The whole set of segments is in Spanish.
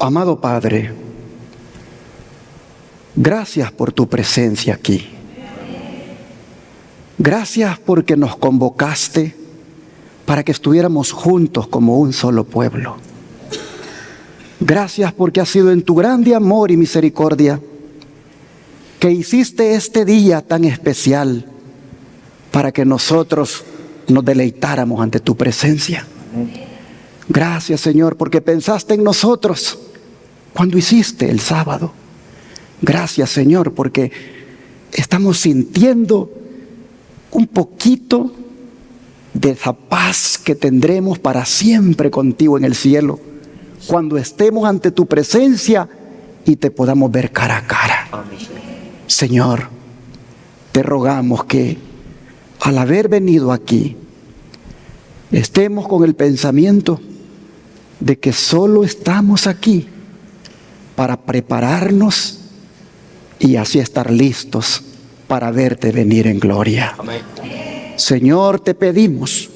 Amado Padre, gracias por tu presencia aquí. Gracias porque nos convocaste para que estuviéramos juntos como un solo pueblo. Gracias porque ha sido en tu grande amor y misericordia que hiciste este día tan especial para que nosotros nos deleitáramos ante tu presencia. Gracias, Señor, porque pensaste en nosotros cuando hiciste el sábado. Gracias, Señor, porque estamos sintiendo un poquito de esa paz que tendremos para siempre contigo en el cielo, cuando estemos ante tu presencia y te podamos ver cara a cara. Señor, te rogamos que al haber venido aquí, estemos con el pensamiento de que solo estamos aquí para prepararnos y así estar listos para verte venir en gloria. Amén. Señor, te pedimos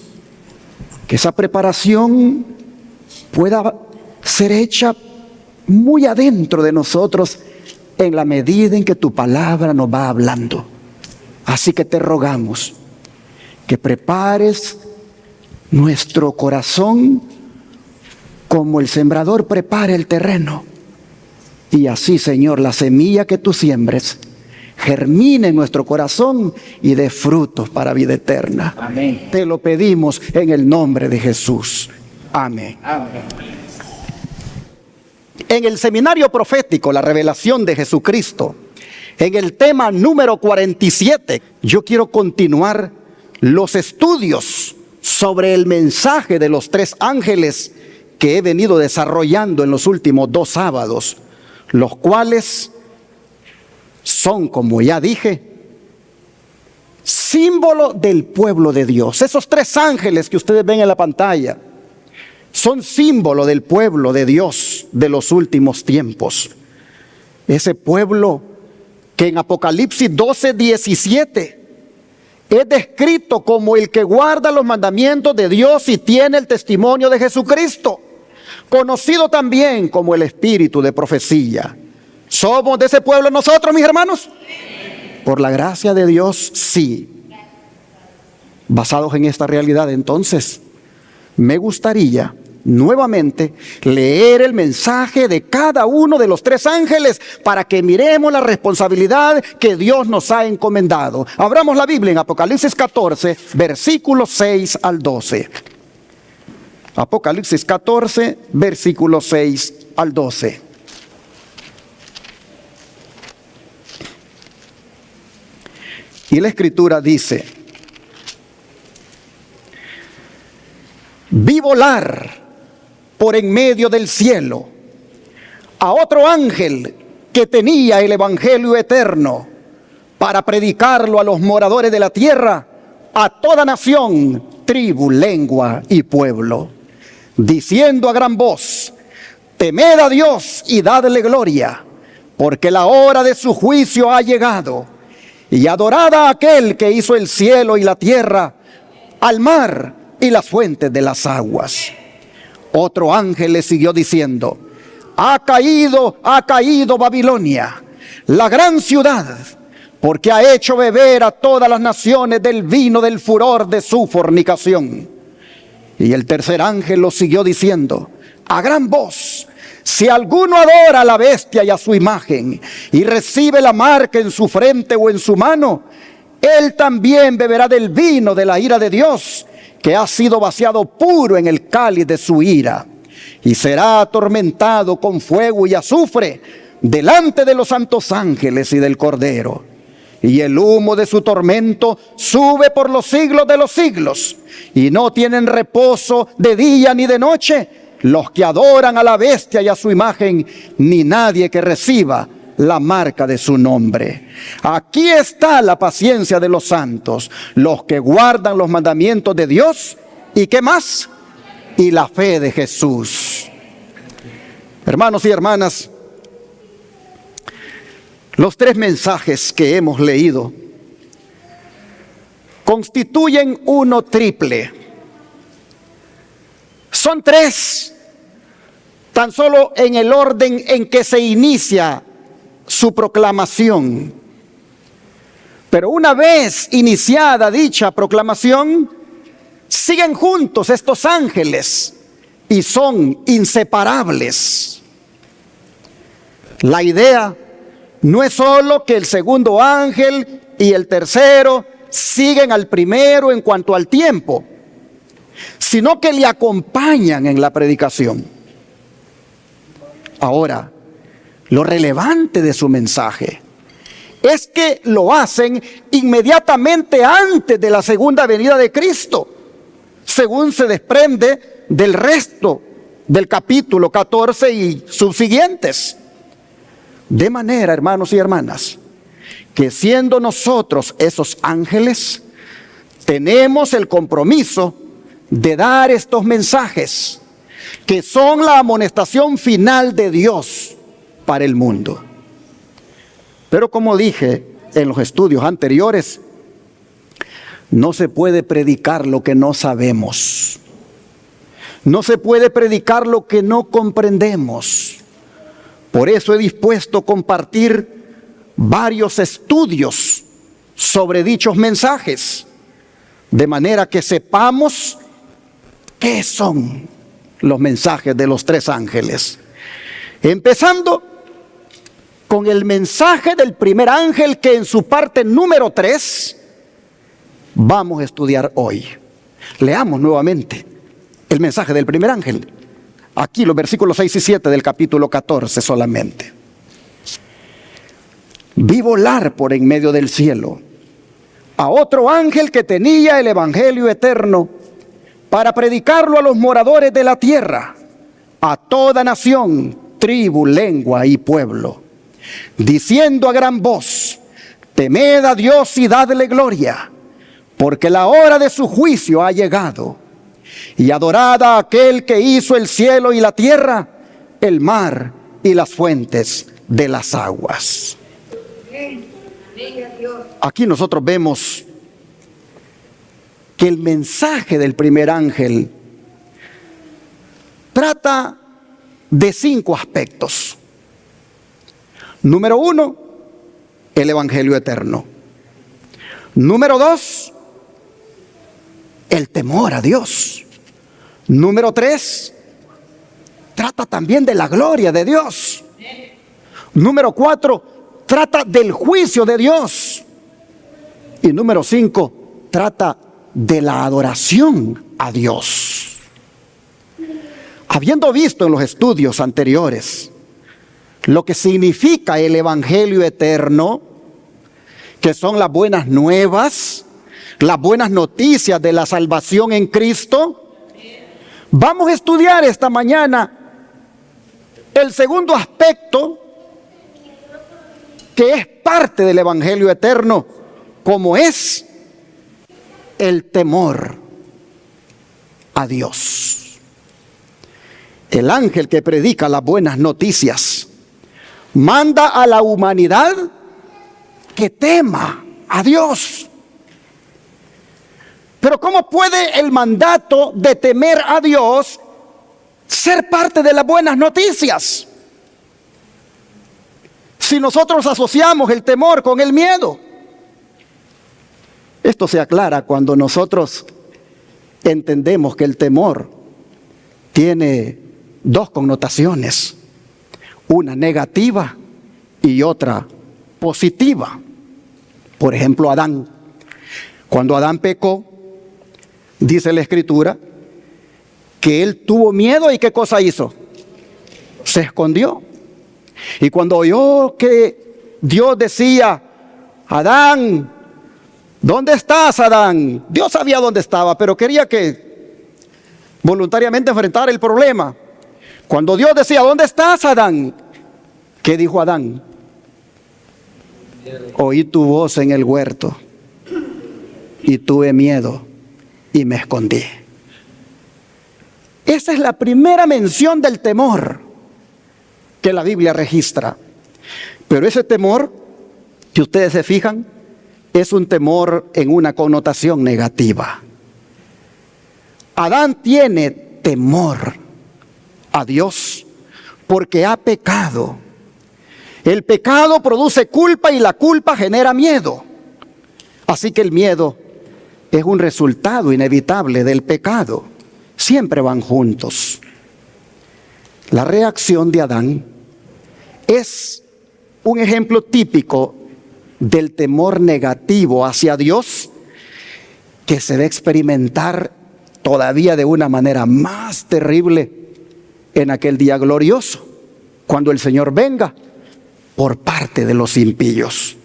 que esa preparación pueda ser hecha muy adentro de nosotros en la medida en que tu palabra nos va hablando. Así que te rogamos que prepares nuestro corazón como el sembrador prepara el terreno. Y así, Señor, la semilla que tú siembres germine en nuestro corazón y dé frutos para vida eterna. Amén. Te lo pedimos en el nombre de Jesús. Amén. Amén. En el seminario profético, la revelación de Jesucristo, en el tema número 47, yo quiero continuar los estudios sobre el mensaje de los 3 ángeles que he venido desarrollando en los últimos 2 sábados, los cuales son, como ya dije, símbolo del pueblo de Dios. Esos 3 ángeles que ustedes ven en la pantalla son símbolo del pueblo de Dios de los últimos tiempos. Ese pueblo que en Apocalipsis 12:17 es descrito como el que guarda los mandamientos de Dios y tiene el testimonio de Jesucristo, conocido también como el espíritu de profecía. ¿Somos de ese pueblo nosotros, mis hermanos? Por la gracia de Dios, sí. Basados en esta realidad, entonces, me gustaría nuevamente leer el mensaje de cada uno de los 3 ángeles para que miremos la responsabilidad que Dios nos ha encomendado. Abramos la Biblia en Apocalipsis 14, versículos 6 al 12. Apocalipsis 14, versículos 6 al 12. Y la Escritura dice: vi volar por en medio del cielo a otro ángel que tenía el evangelio eterno para predicarlo a los moradores de la tierra, a toda nación, tribu, lengua y pueblo, diciendo a gran voz: temed a Dios y dadle gloria, porque la hora de su juicio ha llegado, y adorad a aquel que hizo el cielo y la tierra, al mar y las fuentes de las aguas. Otro ángel le siguió diciendo: ha caído Babilonia, la gran ciudad, porque ha hecho beber a todas las naciones del vino del furor de su fornicación. Y el tercer ángel lo siguió diciendo a gran voz: si alguno adora a la bestia y a su imagen, y recibe la marca en su frente o en su mano, él también beberá del vino de la ira de Dios, que ha sido vaciado puro en el cáliz de su ira, y será atormentado con fuego y azufre delante de los santos ángeles y del Cordero. Y el humo de su tormento sube por los siglos de los siglos, y no tienen reposo de día ni de noche los que adoran a la bestia y a su imagen, ni nadie que reciba la marca de su nombre. Aquí está la paciencia de los santos, los que guardan los mandamientos de Dios. ¿Y qué más? Y la fe de Jesús. Hermanos y hermanas, los 3 mensajes que hemos leído constituyen uno triple. Son 3 tan solo en el orden en que se inicia su proclamación. Pero una vez iniciada dicha proclamación, siguen juntos estos ángeles y son inseparables. La idea no es solo que el segundo ángel y el tercero siguen al primero en cuanto al tiempo, sino que le acompañan en la predicación. Ahora, lo relevante de su mensaje es que lo hacen inmediatamente antes de la segunda venida de Cristo, según se desprende del resto del capítulo 14 y subsiguientes. De manera, hermanos y hermanas, que siendo nosotros esos ángeles, tenemos el compromiso de dar estos mensajes, que son la amonestación final de Dios para el mundo. Pero como dije en los estudios anteriores, no se puede predicar lo que no sabemos. No se puede predicar lo que no comprendemos. Por eso he dispuesto compartir varios estudios sobre dichos mensajes, de manera que sepamos qué son los mensajes de los tres ángeles. Empezando con el mensaje del primer ángel, que en su parte número 3 vamos a estudiar hoy. Leamos nuevamente el mensaje del primer ángel. Aquí los versículos 6 y 7 del capítulo 14 solamente. Vi volar por en medio del cielo a otro ángel que tenía el evangelio eterno para predicarlo a los moradores de la tierra, a toda nación, tribu, lengua y pueblo, diciendo a gran voz: temed a Dios y dadle gloria, porque la hora de su juicio ha llegado, y adorad a aquel que hizo el cielo y la tierra, el mar y las fuentes de las aguas. Aquí nosotros vemos que el mensaje del primer ángel trata de 5 aspectos. Número 1, el evangelio eterno. Número 2, el temor a Dios. Número 3, trata también de la gloria de Dios. Número 4, trata del juicio de Dios. Y número 5, trata de la adoración a Dios. Habiendo visto en los estudios anteriores lo que significa el evangelio eterno, que son las buenas nuevas, las buenas noticias de la salvación en Cristo, vamos a estudiar esta mañana el segundo aspecto, que es parte del evangelio eterno, como es el temor a Dios. El ángel que predica las buenas noticias manda a la humanidad que tema a Dios. Pero ¿cómo puede el mandato de temer a Dios ser parte de las buenas noticias si nosotros asociamos el temor con el miedo? Esto se aclara cuando nosotros entendemos que el temor tiene 2 connotaciones, una negativa y otra positiva. Por ejemplo, Adán. Cuando Adán pecó, dice la Escritura que él tuvo miedo. ¿Y qué cosa hizo? Se escondió. Y cuando oyó que Dios decía: Adán, ¿dónde estás, Adán? Dios sabía dónde estaba, pero quería que voluntariamente enfrentara el problema. Cuando Dios decía: ¿dónde estás, Adán? ¿Qué dijo Adán? Oí tu voz en el huerto y tuve miedo y me escondí. Esa es la primera mención del temor que la Biblia registra. Pero ese temor, si ustedes se fijan, es un temor en una connotación negativa. Adán tiene temor a Dios porque ha pecado. El pecado produce culpa y la culpa genera miedo. Así que el miedo es un resultado inevitable del pecado. Siempre van juntos. La reacción de Adán es un ejemplo típico del temor negativo hacia Dios, que se va a experimentar todavía de una manera más terrible en aquel día glorioso, cuando el Señor venga por parte de los impíos.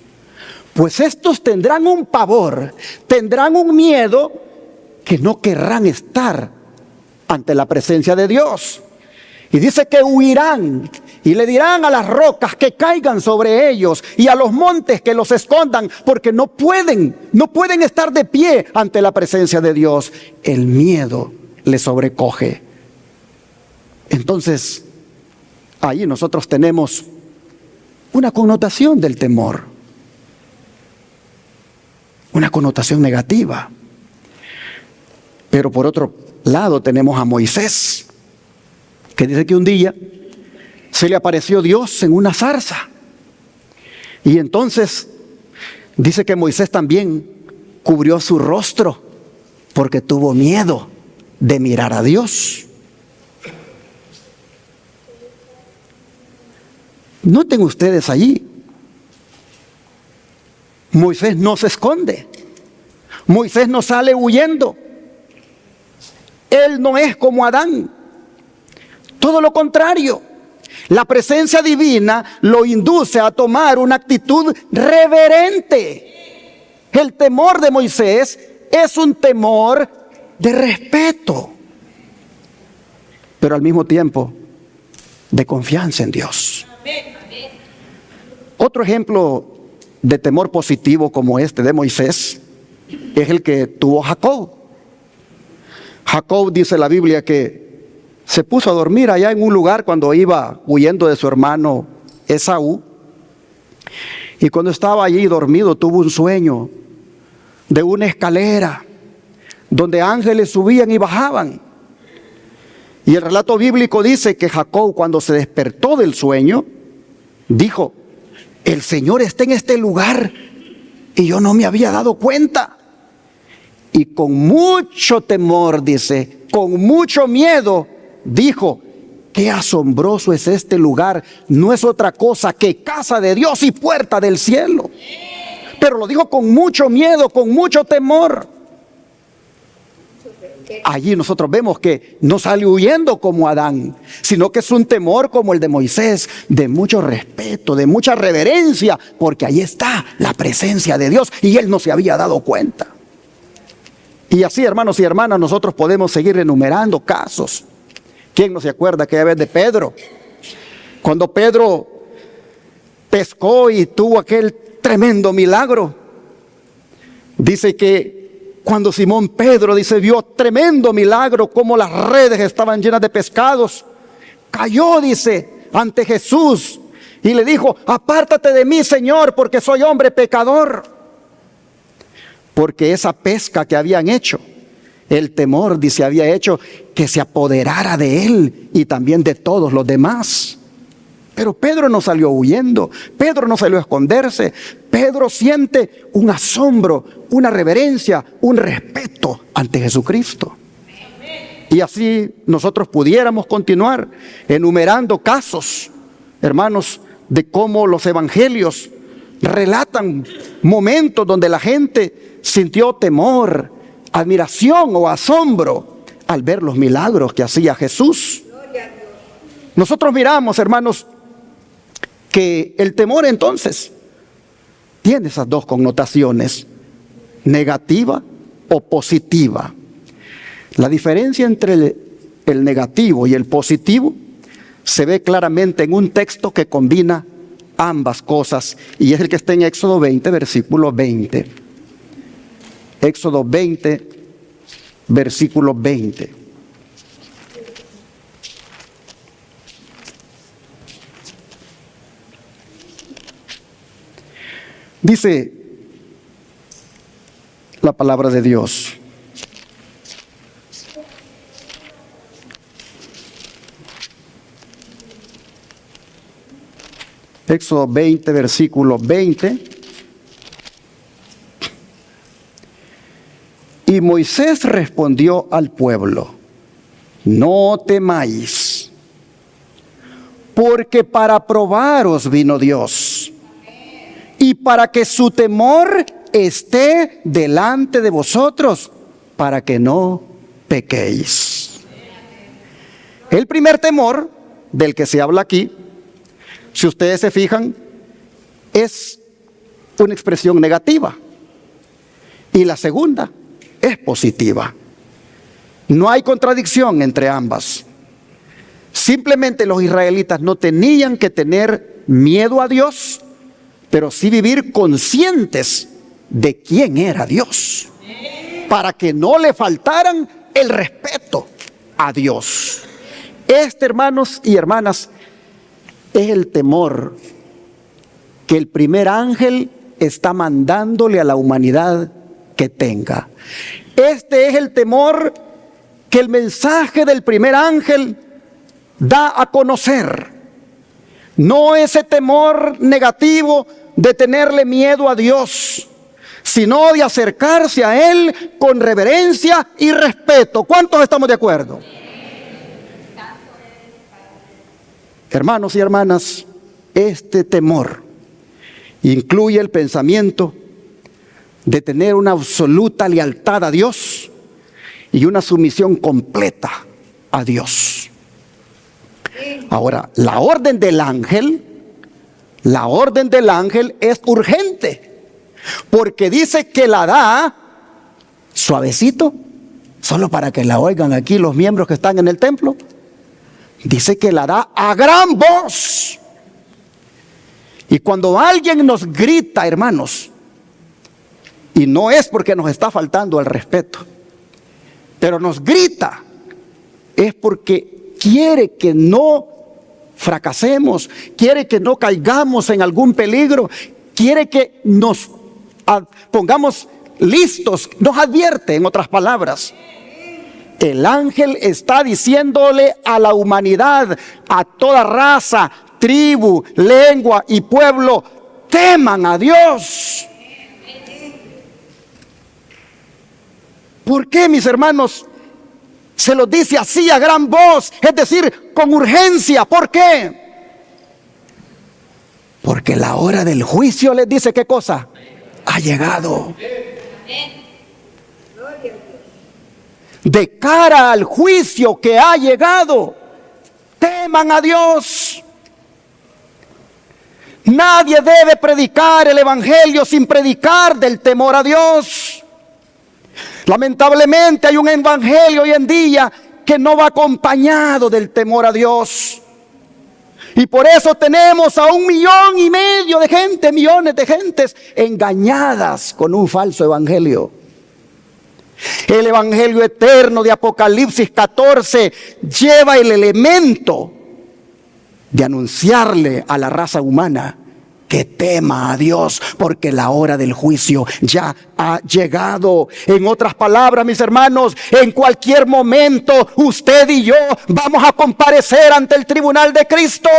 Pues estos tendrán un pavor, tendrán un miedo, que no querrán estar ante la presencia de Dios. Y dice que huirán y le dirán a las rocas que caigan sobre ellos y a los montes que los escondan, porque no pueden estar de pie ante la presencia de Dios. El miedo les sobrecoge. Entonces, ahí nosotros tenemos una connotación del temor, una connotación negativa. Pero por otro lado tenemos a Moisés, que dice que un día se le apareció Dios en una zarza. Y entonces dice que Moisés también cubrió su rostro porque tuvo miedo de mirar a Dios. Noten ustedes allí, Moisés no se esconde, Moisés no sale huyendo. Él no es como Adán. Todo lo contrario, la presencia divina lo induce a tomar una actitud reverente. El temor de Moisés es un temor de respeto, pero al mismo tiempo de confianza en Dios. Otro ejemplo de temor positivo como este de Moisés es el que tuvo Jacob. Jacob, dice la Biblia, que se puso a dormir allá en un lugar cuando iba huyendo de su hermano Esaú. Y cuando estaba allí dormido tuvo un sueño de una escalera donde ángeles subían y bajaban. Y el relato bíblico dice que Jacob, cuando se despertó del sueño, dijo: el Señor está en este lugar y yo no me había dado cuenta. Y con mucho temor, dice, con mucho miedo, dijo: qué asombroso es este lugar, no es otra cosa que casa de Dios y puerta del cielo. Pero lo dijo con mucho miedo, con mucho temor. Allí nosotros vemos que no sale huyendo como Adán, sino que es un temor como el de Moisés, de mucho respeto, de mucha reverencia, porque ahí está la presencia de Dios y él no se había dado cuenta. Y así, hermanos y hermanas, nosotros podemos seguir enumerando casos. ¿Quién no se acuerda aquella vez de Pedro? Cuando Pedro pescó y tuvo aquel tremendo milagro. Dice que cuando Simón Pedro, dice, vio tremendo milagro, como las redes estaban llenas de pescados, cayó, dice, ante Jesús y le dijo: apártate de mí, Señor, porque soy hombre pecador. Porque esa pesca que habían hecho, el temor, dice, había hecho que se apoderara de él y también de todos los demás. Pero Pedro no salió huyendo, Pedro no salió a esconderse. Pedro siente un asombro, una reverencia, un respeto ante Jesucristo. Y así nosotros pudiéramos continuar enumerando casos, hermanos, de cómo los evangelios relatan momentos donde la gente sintió temor, admiración o asombro al ver los milagros que hacía Jesús. Nosotros miramos, hermanos, que el temor entonces tiene esas dos connotaciones, negativa o positiva. La diferencia entre el negativo y el positivo se ve claramente en un texto que combina ambas cosas, y es el que está en Éxodo 20, versículo 20. Éxodo 20, versículo 20. Dice la palabra de Dios: Éxodo 20, versículo 20. Y Moisés respondió al pueblo: no temáis, porque para probaros vino Dios, y para que su temor esté delante de vosotros, para que no pequéis. El primer temor del que se habla aquí, si ustedes se fijan, es una expresión negativa, y la segunda es positiva. No hay contradicción entre ambas. Simplemente los israelitas no tenían que tener miedo a Dios, pero sí vivir conscientes de quién era Dios, para que no le faltaran el respeto a Dios. Este, hermanos y hermanas, es el temor que el primer ángel está mandándole a la humanidad que tenga. Este es el temor que el mensaje del primer ángel da a conocer. No ese temor negativo de tenerle miedo a Dios, sino de acercarse a Él con reverencia y respeto. ¿Cuántos estamos de acuerdo? Hermanos y hermanas, este temor incluye el pensamiento de tener una absoluta lealtad a Dios y una sumisión completa a Dios. Ahora, la orden del ángel es urgente, porque dice que la da suavecito, solo para que la oigan aquí los miembros que están en el templo. Dice que la da a gran voz. Y cuando alguien nos grita, hermanos, y no es porque nos está faltando al respeto, pero nos grita, es porque quiere que no fracasemos, quiere que no caigamos en algún peligro, quiere que nos pongamos listos, nos advierte, en otras palabras. El ángel está diciéndole a la humanidad, a toda raza, tribu, lengua y pueblo: teman a Dios. ¿Por qué, mis hermanos? Se los dice así a gran voz, es decir, con urgencia. ¿Por qué? Porque la hora del juicio, les dice, ¿qué cosa? Ha llegado. De cara al juicio que ha llegado, teman a Dios. Nadie debe predicar el evangelio sin predicar del temor a Dios. Lamentablemente hay un evangelio hoy en día que no va acompañado del temor a Dios. Y por eso tenemos a 1,5 millones de gente, millones de gentes engañadas con un falso evangelio. El evangelio eterno de Apocalipsis 14 lleva el elemento de anunciarle a la raza humana que tema a Dios, porque la hora del juicio ya ha llegado. En otras palabras, mis hermanos, en cualquier momento usted y yo vamos a comparecer ante el tribunal de Cristo.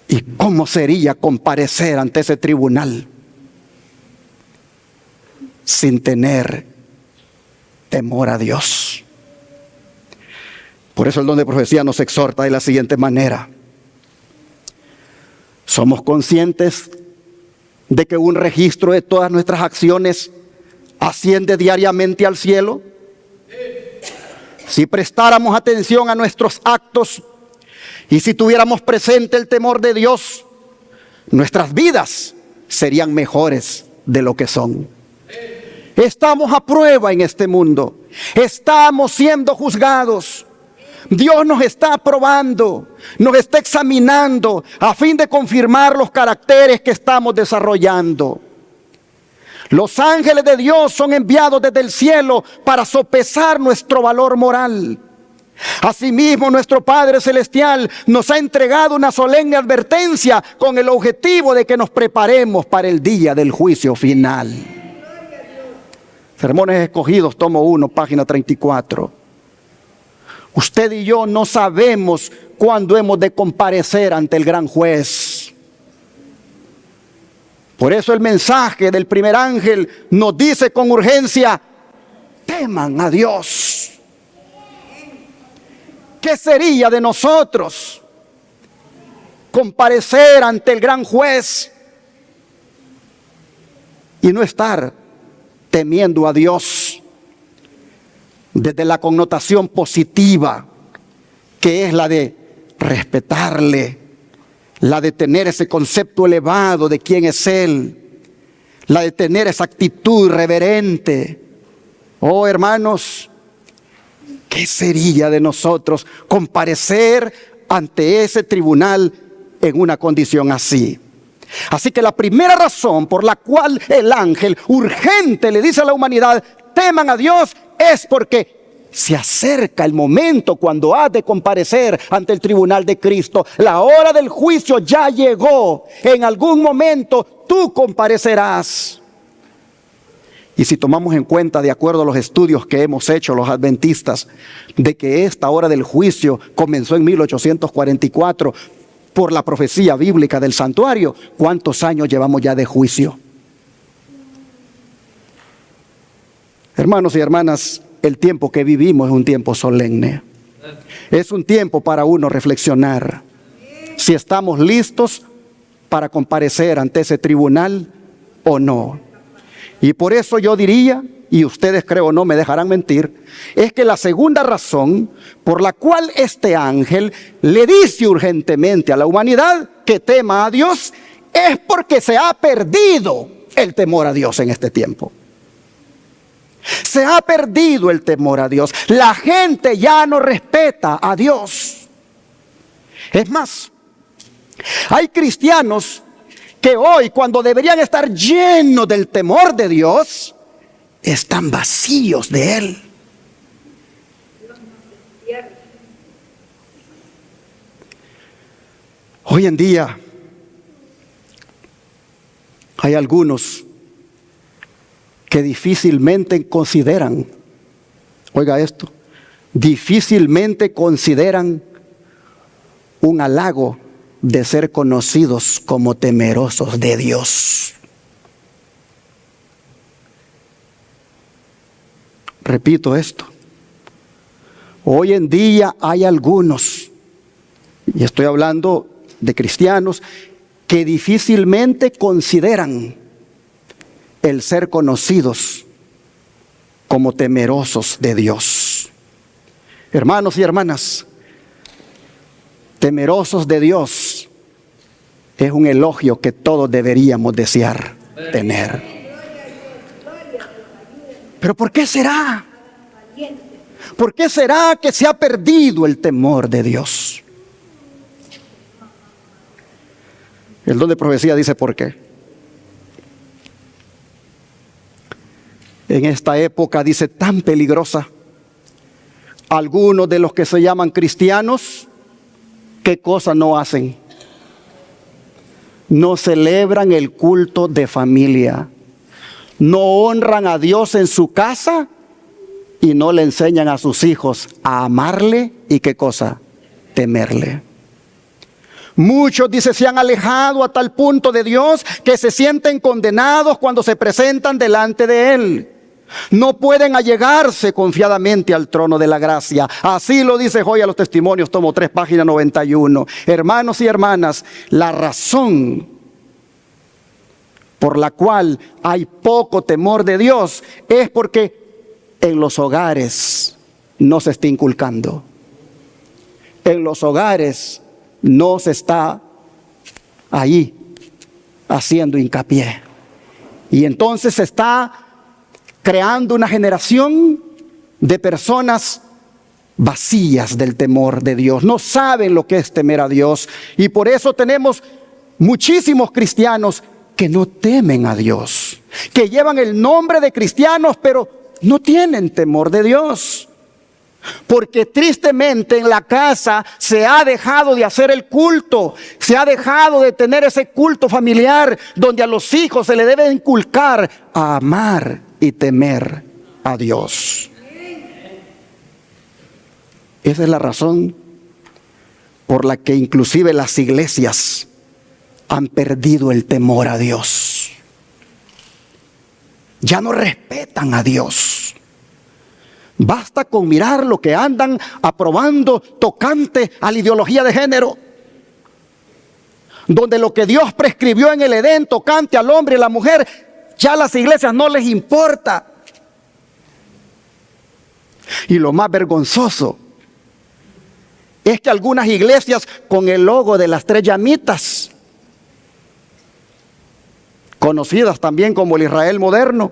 ¿Y cómo sería comparecer ante ese tribunal sin tener temor a Dios? Por eso el don de profecía nos exhorta de la siguiente manera: ¿somos conscientes de que un registro de todas nuestras acciones asciende diariamente al cielo? Si prestáramos atención a nuestros actos y si tuviéramos presente el temor de Dios, nuestras vidas serían mejores de lo que son. Estamos a prueba en este mundo. Estamos siendo juzgados. Dios nos está probando, nos está examinando a fin de confirmar los caracteres que estamos desarrollando. Los ángeles de Dios son enviados desde el cielo para sopesar nuestro valor moral. Asimismo, nuestro Padre Celestial nos ha entregado una solemne advertencia con el objetivo de que nos preparemos para el día del juicio final. Sermones Escogidos, tomo 1, página 34. Usted y yo no sabemos cuándo hemos de comparecer ante el gran juez. Por eso el mensaje del primer ángel nos dice con urgencia: teman a Dios. ¿Qué sería de nosotros comparecer ante el gran juez y no estar temiendo a Dios desde la connotación positiva, que es la de respetarle, la de tener ese concepto elevado de quién es Él, la de tener esa actitud reverente? Oh, hermanos, ¿qué sería de nosotros comparecer ante ese tribunal en una condición así? Así que la primera razón por la cual el ángel urgente le dice a la humanidad: teman a Dios, es porque se acerca el momento cuando has de comparecer ante el tribunal de Cristo. La hora del juicio ya llegó. En algún momento tú comparecerás. Y si tomamos en cuenta, de acuerdo a los estudios que hemos hecho los adventistas, de que esta hora del juicio comenzó en 1844 por la profecía bíblica del santuario, ¿cuántos años llevamos ya de juicio? Hermanos y hermanas, el tiempo que vivimos es un tiempo solemne. Es un tiempo para uno reflexionar si estamos listos para comparecer ante ese tribunal o no. Y por eso yo diría, y ustedes creo no me dejarán mentir, es que la segunda razón por la cual este ángel le dice urgentemente a la humanidad que tema a Dios es porque se ha perdido el temor a Dios en este tiempo. Se ha perdido el temor a Dios. La gente ya no respeta a Dios. Es más, hay cristianos que hoy, cuando deberían estar llenos del temor de Dios, están vacíos de Él. Hoy en día hay algunos que difícilmente consideran, oiga esto, difícilmente consideran un halago de ser conocidos como temerosos de Dios. Repito esto. Hoy en día hay algunos, y estoy hablando de cristianos, que difícilmente consideran el ser conocidos como temerosos de Dios. Hermanos y hermanas, temerosos de Dios es un elogio que todos deberíamos desear tener. Pero ¿por qué será? ¿Por qué será que se ha perdido el temor de Dios? El don de profecía dice por qué. En esta época, dice, tan peligrosa, algunos de los que se llaman cristianos, ¿qué cosa no hacen? No celebran el culto de familia, no honran a Dios en su casa y no le enseñan a sus hijos a amarle y ¿qué cosa? Temerle. Muchos, dice, se han alejado a tal punto de Dios que se sienten condenados cuando se presentan delante de Él. No pueden allegarse confiadamente al trono de la gracia. Así lo dice Joya a los Testimonios, tomo 3, página 91. Hermanos y hermanas, la razón por la cual hay poco temor de Dios es porque en los hogares no se está inculcando. En los hogares no se está ahí haciendo hincapié. Y entonces se está creando una generación de personas vacías del temor de Dios. No saben lo que es temer a Dios. Y por eso tenemos muchísimos cristianos que no temen a Dios, que llevan el nombre de cristianos, pero no tienen temor de Dios. Porque tristemente en la casa se ha dejado de hacer el culto, se ha dejado de tener ese culto familiar donde a los hijos se le debe inculcar a amar y temer a Dios. Esa es la razón por la que inclusive las iglesias han perdido el temor a Dios. Ya no respetan a Dios. Basta con mirar lo que andan aprobando tocante a la ideología de género, donde lo que Dios prescribió en el Edén tocante al hombre y la mujer, ya a las iglesias no les importa. Y lo más vergonzoso es que algunas iglesias con el logo de las 3 llamitas, conocidas también como el Israel moderno,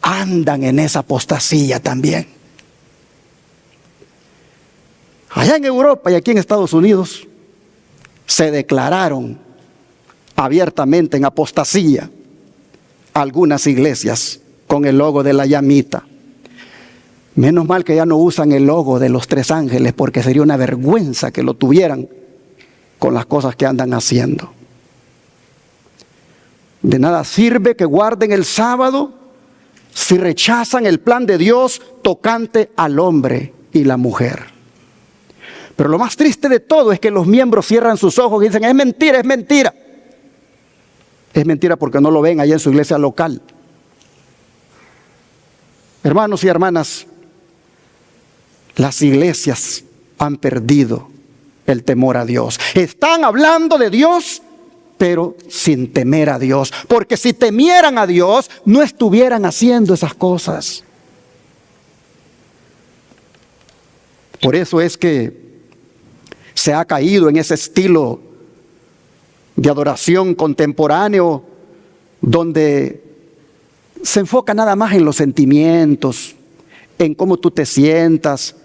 andan en esa apostasía también. Allá en Europa y aquí en Estados Unidos se declararon abiertamente en apostasía algunas iglesias con el logo de la llamita. Menos mal que ya no usan el logo de los 3 ángeles, porque sería una vergüenza que lo tuvieran con las cosas que andan haciendo. De nada sirve que guarden el sábado si rechazan el plan de Dios tocante al hombre y la mujer. Pero lo más triste de todo es que los miembros cierran sus ojos y dicen: es mentira, es mentira. Es mentira porque no lo ven allá en su iglesia local. Hermanos y hermanas, las iglesias han perdido el temor a Dios. Están hablando de Dios, pero sin temer a Dios. Porque si temieran a Dios, no estuvieran haciendo esas cosas. Por eso es que se ha caído en ese estilo de adoración contemporáneo, donde se enfoca nada más en los sentimientos, en cómo tú te sientas.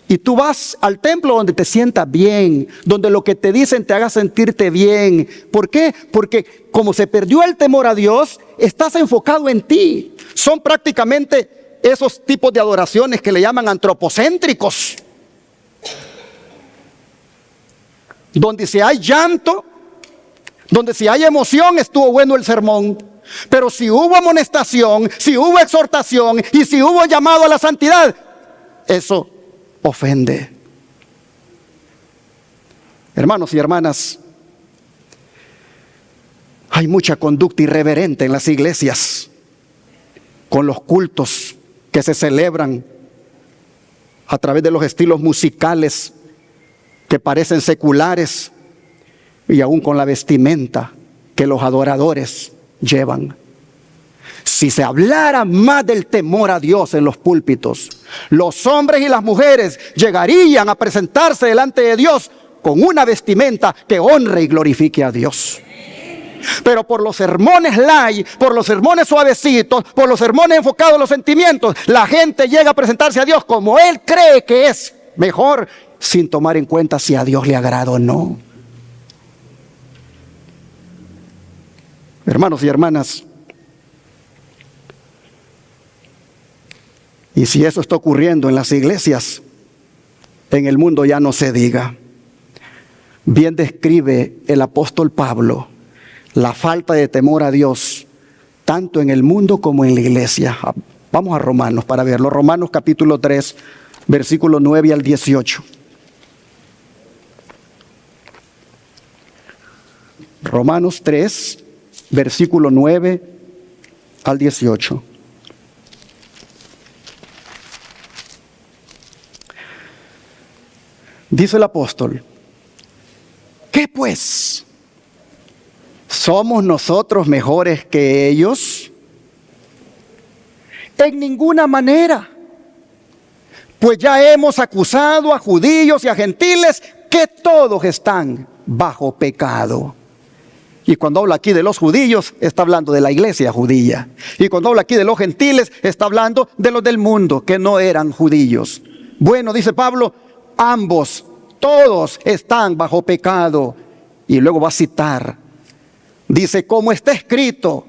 Y tú vas al templo donde te sientas bien, donde lo que te dicen te haga sentirte bien. ¿Por qué? Porque como se perdió el temor a Dios, estás enfocado en ti. Son prácticamente esos tipos de adoraciones que le llaman antropocéntricos, donde si hay llanto, donde si hay emoción, estuvo bueno el sermón. Pero si hubo amonestación, si hubo exhortación y si hubo llamado a la santidad, eso ofende. Hermanos y hermanas, hay mucha conducta irreverente en las iglesias, con los cultos que se celebran a través de los estilos musicales que parecen seculares, y aún con la vestimenta que los adoradores llevan. Si se hablara más del temor a Dios en los púlpitos, los hombres y las mujeres llegarían a presentarse delante de Dios con una vestimenta que honre y glorifique a Dios. Pero por los sermones light, por los sermones suavecitos, por los sermones enfocados en los sentimientos, la gente llega a presentarse a Dios como él cree que es mejor, sin tomar en cuenta si a Dios le agrada o no. Hermanos y hermanas, y si eso está ocurriendo en las iglesias, en el mundo ya no se diga. Bien describe el apóstol Pablo la falta de temor a Dios, tanto en el mundo como en la iglesia. Vamos a Romanos para verlo. Romanos capítulo 3, versículo 9 al 18. Romanos 3, versículo 9 al 18. Dice el apóstol: ¿qué pues? ¿Somos nosotros mejores que ellos? En ninguna manera. Pues ya hemos acusado a judíos y a gentiles que todos están bajo pecado. Y cuando habla aquí de los judíos, está hablando de la iglesia judía. Y cuando habla aquí de los gentiles, está hablando de los del mundo, que no eran judíos. Bueno, dice Pablo, ambos, todos están bajo pecado. Y luego va a citar. Dice, como está escrito,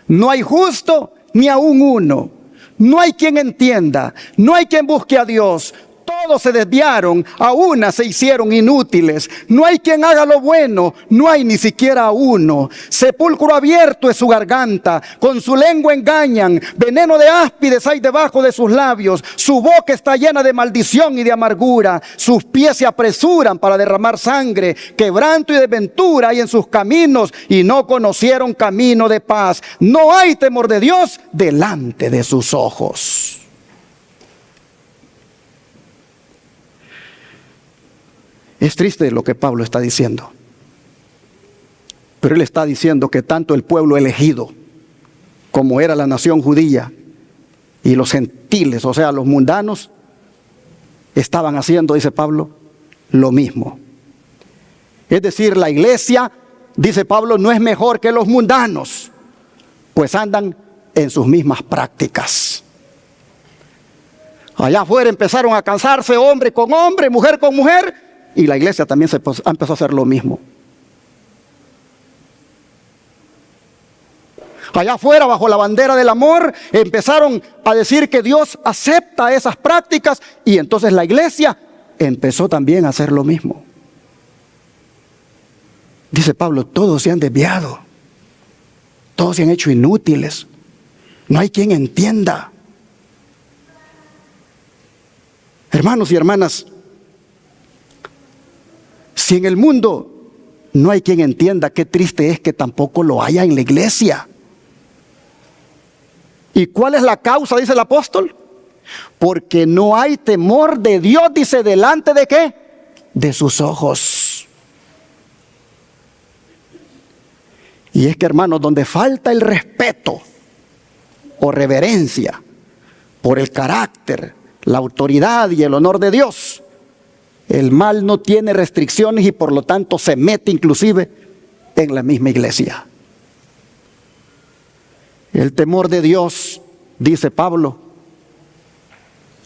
no hay justo ni aun uno. No hay quien entienda, no hay quien busque a Dios. Todos se desviaron, a una se hicieron inútiles. No hay quien haga lo bueno, no hay ni siquiera uno. Sepulcro abierto es su garganta, con su lengua engañan. Veneno de áspides hay debajo de sus labios. Su boca está llena de maldición y de amargura. Sus pies se apresuran para derramar sangre. Quebranto y desventura hay en sus caminos, y no conocieron camino de paz. No hay temor de Dios delante de sus ojos. Es triste lo que Pablo está diciendo, pero él está diciendo que tanto el pueblo elegido, como era la nación judía, y los gentiles, o sea, los mundanos, estaban haciendo, dice Pablo, lo mismo. Es decir, la iglesia, dice Pablo, no es mejor que los mundanos, pues andan en sus mismas prácticas. Allá afuera empezaron a casarse hombre con hombre, mujer con mujer, y la iglesia también empezó a hacer lo mismo. Allá afuera, bajo la bandera del amor, empezaron a decir que Dios acepta esas prácticas, y entonces la iglesia empezó también a hacer lo mismo. Dice Pablo, todos se han desviado, todos se han hecho inútiles, no hay quien entienda. Hermanos y hermanas, si en el mundo no hay quien entienda, qué triste es que tampoco lo haya en la iglesia. ¿Y cuál es la causa? Dice el apóstol. Porque no hay temor de Dios, dice, delante de ¿qué? De sus ojos. Y es que, hermanos, donde falta el respeto o reverencia por el carácter, la autoridad y el honor de Dios, el mal no tiene restricciones y por lo tanto se mete inclusive en la misma iglesia. El temor de Dios, dice Pablo,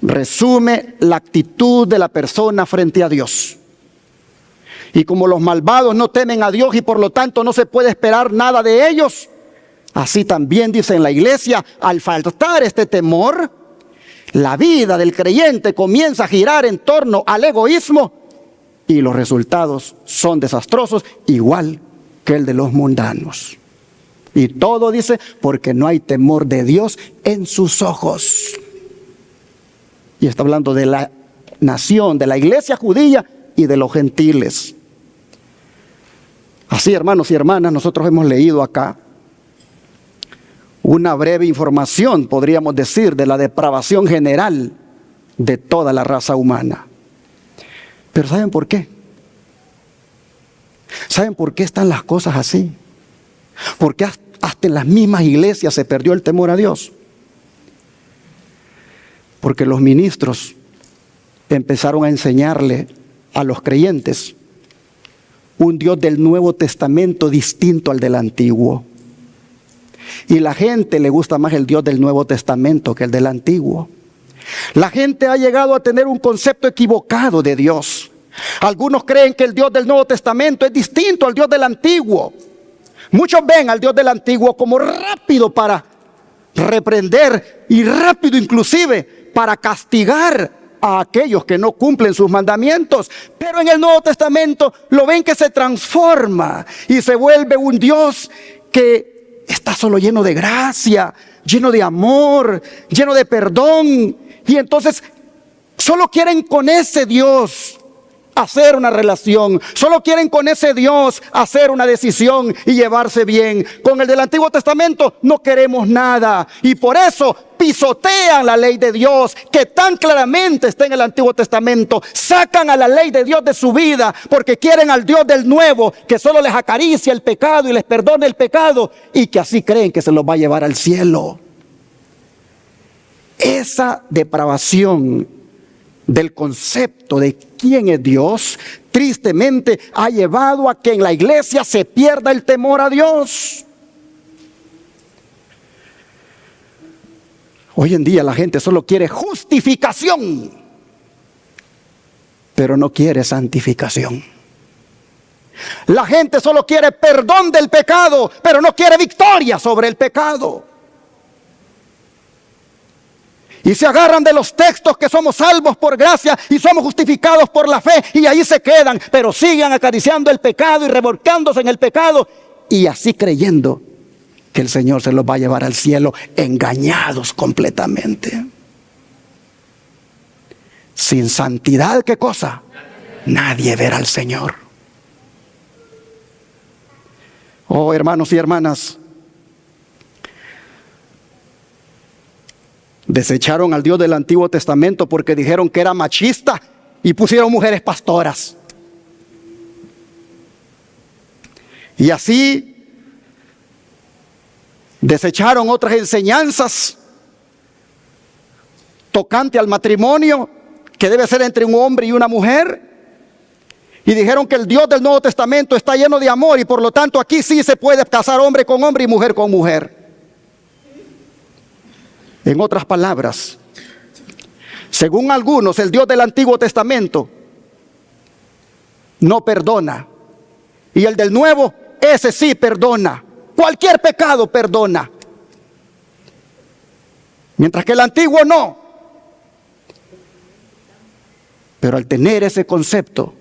resume la actitud de la persona frente a Dios. Y como los malvados no temen a Dios y por lo tanto no se puede esperar nada de ellos, así también dice en la iglesia, al faltar este temor, la vida del creyente comienza a girar en torno al egoísmo y los resultados son desastrosos, igual que el de los mundanos. Y todo, dice, porque no hay temor de Dios en sus ojos. Y está hablando de la nación, de la iglesia judía y de los gentiles. Así, hermanos y hermanas, nosotros hemos leído acá una breve información, podríamos decir, de la depravación general de toda la raza humana. Pero ¿saben por qué? ¿Saben por qué están las cosas así? Porque hasta en las mismas iglesias se perdió el temor a Dios. Porque los ministros empezaron a enseñarle a los creyentes un Dios del Nuevo Testamento distinto al del Antiguo. Y la gente le gusta más el Dios del Nuevo Testamento que el del Antiguo. La gente ha llegado a tener un concepto equivocado de Dios. Algunos creen que el Dios del Nuevo Testamento es distinto al Dios del Antiguo. Muchos ven al Dios del Antiguo como rápido para reprender y rápido inclusive para castigar a aquellos que no cumplen sus mandamientos. Pero en el Nuevo Testamento lo ven que se transforma y se vuelve un Dios que está solo lleno de gracia, lleno de amor, lleno de perdón. Y entonces solo quieren con ese Dios hacer una relación. Solo quieren con ese Dios hacer una decisión y llevarse bien. Con el del Antiguo Testamento no queremos nada. Y por eso pisotean la ley de Dios, que tan claramente está en el Antiguo Testamento. Sacan a la ley de Dios de su vida porque quieren al Dios del Nuevo, que solo les acaricia el pecado y les perdona el pecado, y que así creen que se los va a llevar al cielo. Esa depravación del concepto de quién es Dios, tristemente ha llevado a que en la iglesia se pierda el temor a Dios. Hoy en día la gente solo quiere justificación, pero no quiere santificación. La gente solo quiere perdón del pecado, pero no quiere victoria sobre el pecado. Y se agarran de los textos que somos salvos por gracia y somos justificados por la fe, y ahí se quedan, pero siguen acariciando el pecado y revolcándose en el pecado, y así creyendo que el Señor se los va a llevar al cielo, engañados completamente. Sin santidad, ¿qué cosa? Nadie verá al Señor. Oh, hermanos y hermanas, desecharon al Dios del Antiguo Testamento porque dijeron que era machista y pusieron mujeres pastoras. Y así desecharon otras enseñanzas tocante al matrimonio, que debe ser entre un hombre y una mujer. Y dijeron que el Dios del Nuevo Testamento está lleno de amor y por lo tanto aquí sí se puede casar hombre con hombre y mujer con mujer. En otras palabras, según algunos, el Dios del Antiguo Testamento no perdona. Y el del Nuevo, ese sí perdona. Cualquier pecado perdona. Mientras que el Antiguo no. Pero al tener ese concepto,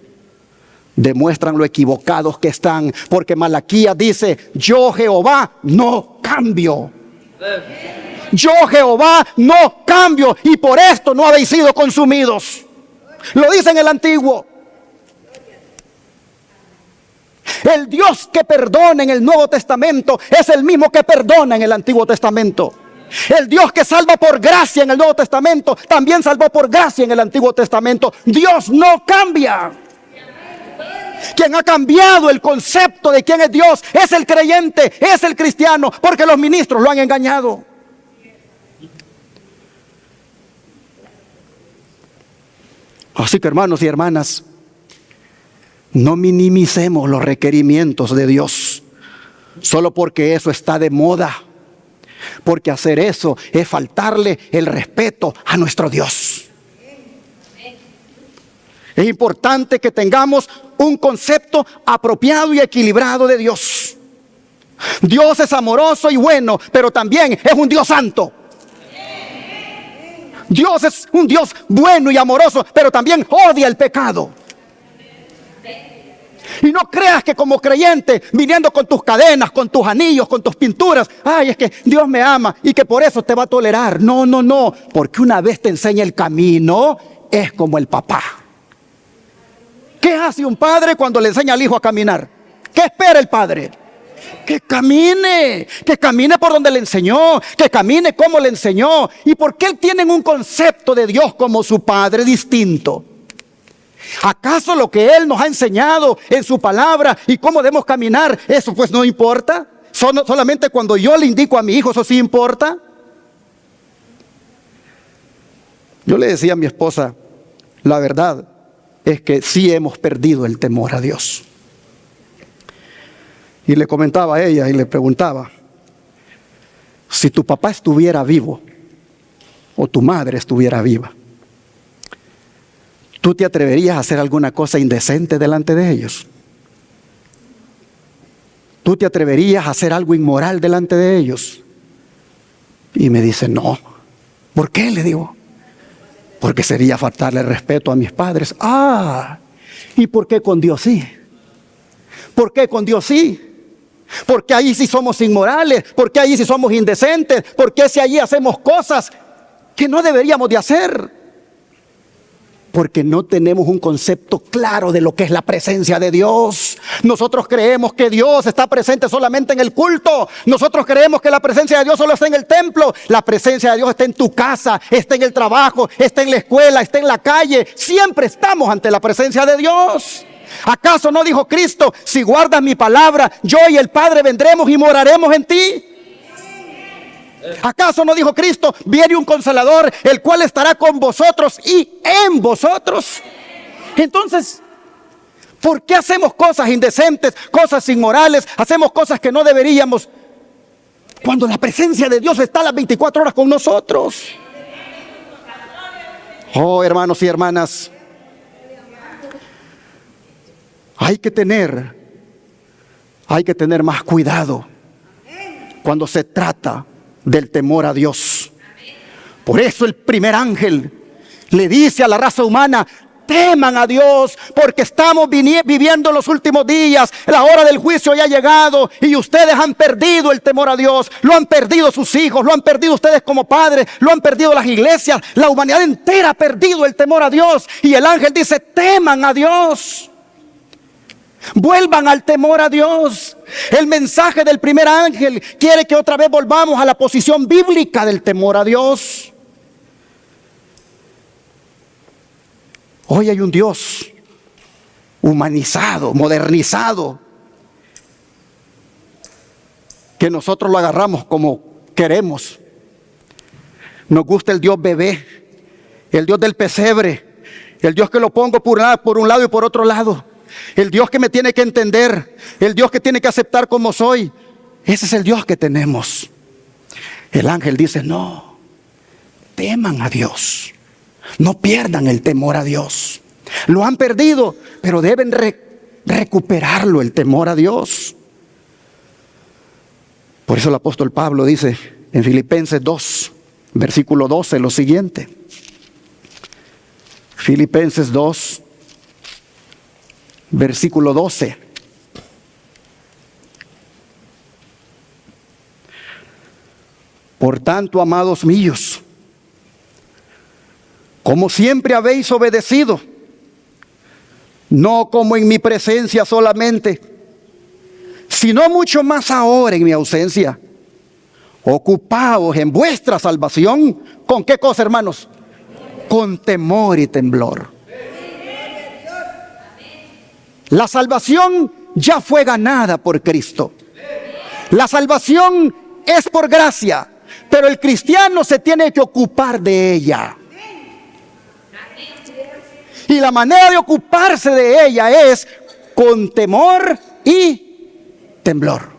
demuestran lo equivocados que están. Porque Malaquías dice, yo Jehová no cambio. Yo Jehová no cambio, y por esto no habéis sido consumidos. Lo dice en el Antiguo. El Dios que perdona en el Nuevo Testamento es el mismo que perdona en el Antiguo Testamento. El Dios que salva por gracia en el Nuevo Testamento también salvó por gracia en el Antiguo Testamento. Dios no cambia. Quien ha cambiado el concepto de quién es Dios es el creyente, es el cristiano, porque los ministros lo han engañado. Así que, hermanos y hermanas, no minimicemos los requerimientos de Dios solo porque eso está de moda, porque hacer eso es faltarle el respeto a nuestro Dios. Es importante que tengamos un concepto apropiado y equilibrado de Dios. Dios es amoroso y bueno, pero también es un Dios santo. Dios es un Dios bueno y amoroso, pero también odia el pecado. Y no creas que como creyente, viniendo con tus cadenas, con tus anillos, con tus pinturas, ay, es que Dios me ama y que por eso te va a tolerar. No, no, no, porque una vez te enseña el camino, es como el papá. ¿Qué hace un padre cuando le enseña al hijo a caminar? ¿Qué espera el padre? Que camine por donde le enseñó, que camine como le enseñó. ¿Y por qué tienen un concepto de Dios como su Padre distinto? ¿Acaso lo que Él nos ha enseñado en su palabra y cómo debemos caminar, eso pues no importa? Solamente cuando yo le indico a mi hijo, eso sí importa. Yo le decía a mi esposa, la verdad es que sí hemos perdido el temor a Dios. Y le comentaba a ella y le preguntaba, si tu papá estuviera vivo o tu madre estuviera viva, ¿tú te atreverías a hacer alguna cosa indecente delante de ellos? ¿Tú te atreverías a hacer algo inmoral delante de ellos? Y me dice, no. ¿Por qué? Le digo, porque sería faltarle respeto a mis padres. Ah, ¿y por qué con Dios sí? ¿Por qué con Dios sí? Porque ahí sí somos inmorales, porque ahí sí somos indecentes, porque si allí hacemos cosas que no deberíamos de hacer. Porque no tenemos un concepto claro de lo que es la presencia de Dios. Nosotros creemos que Dios está presente solamente en el culto. Nosotros creemos que la presencia de Dios solo está en el templo. La presencia de Dios está en tu casa, está en el trabajo, está en la escuela, está en la calle. Siempre estamos ante la presencia de Dios. ¿Acaso no dijo Cristo, si guardas mi palabra, yo y el Padre vendremos y moraremos en ti? ¿Acaso no dijo Cristo, viene un consolador, el cual estará con vosotros y en vosotros? Entonces, ¿por qué hacemos cosas indecentes, cosas inmorales, hacemos cosas que no deberíamos, cuando la presencia de Dios está a las 24 horas con nosotros? Oh, hermanos y hermanas, hay que tener más cuidado cuando se trata del temor a Dios. Por eso el primer ángel le dice a la raza humana: teman a Dios, porque estamos viviendo los últimos días. La hora del juicio ya ha llegado y ustedes han perdido el temor a Dios. Lo han perdido sus hijos, lo han perdido ustedes como padres, lo han perdido las iglesias. La humanidad entera ha perdido el temor a Dios. Y el ángel dice: teman a Dios. Vuelvan al temor a Dios. El mensaje del primer ángel quiere que otra vez volvamos a la posición bíblica del temor a Dios. Hoy hay un Dios humanizado, modernizado, que nosotros lo agarramos como queremos. Nos gusta el Dios bebé, el Dios del pesebre, el Dios que lo pongo por un lado y por otro lado, el Dios que me tiene que entender, el Dios que tiene que aceptar como soy. Ese es el Dios que tenemos. El ángel dice: no, teman a Dios. No pierdan el temor a Dios. Lo han perdido, pero deben recuperarlo, el temor a Dios. Por eso el apóstol Pablo dice en Filipenses 2, versículo 12, lo siguiente. Filipenses 2, versículo 12. Por tanto, amados míos, como siempre habéis obedecido, no como en mi presencia solamente, sino mucho más ahora en mi ausencia, ocupaos en vuestra salvación. ¿Con qué cosa, hermanos? Con temor y temblor. La salvación ya fue ganada por Cristo. La salvación es por gracia, pero el cristiano se tiene que ocupar de ella. Y la manera de ocuparse de ella es con temor y temblor.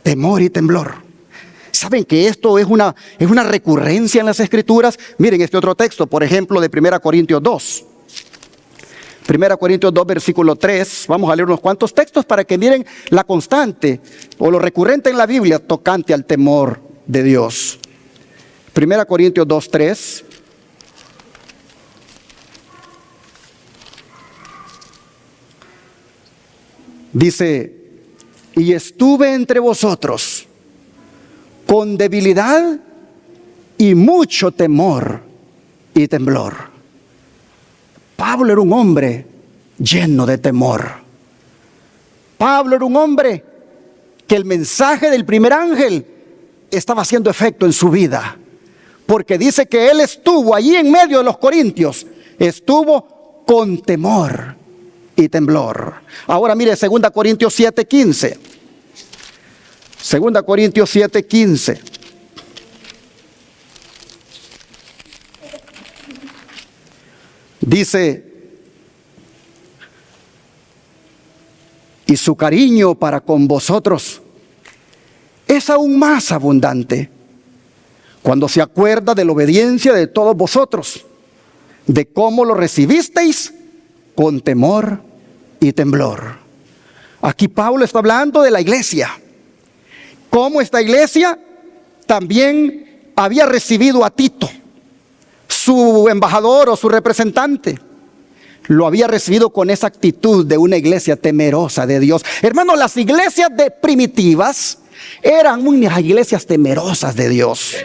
Temor y temblor. ¿Saben que esto es una recurrencia en las Escrituras? Miren este otro texto, por ejemplo, de 1 Corintios 2. 1 Corintios 2, versículo 3. Vamos a leer unos cuantos textos para que miren la constante o lo recurrente en la Biblia tocante al temor de Dios. 1 Corintios 2, 3. Dice: y estuve entre vosotros con debilidad y mucho temor y temblor. Pablo era un hombre lleno de temor. Pablo era un hombre que el mensaje del primer ángel estaba haciendo efecto en su vida, porque dice que él estuvo allí en medio de los corintios, estuvo con temor y temblor. Ahora mire 2 Corintios 7:15. 2 Corintios 7:15. Dice: y su cariño para con vosotros es aún más abundante cuando se acuerda de la obediencia de todos vosotros, de cómo lo recibisteis con temor y temblor. Aquí Pablo está hablando de la iglesia. Cómo esta iglesia también había recibido a Tito, su embajador o su representante. Lo había recibido con esa actitud de una iglesia temerosa de Dios. Hermanos, las iglesias primitivas eran unas iglesias temerosas de Dios.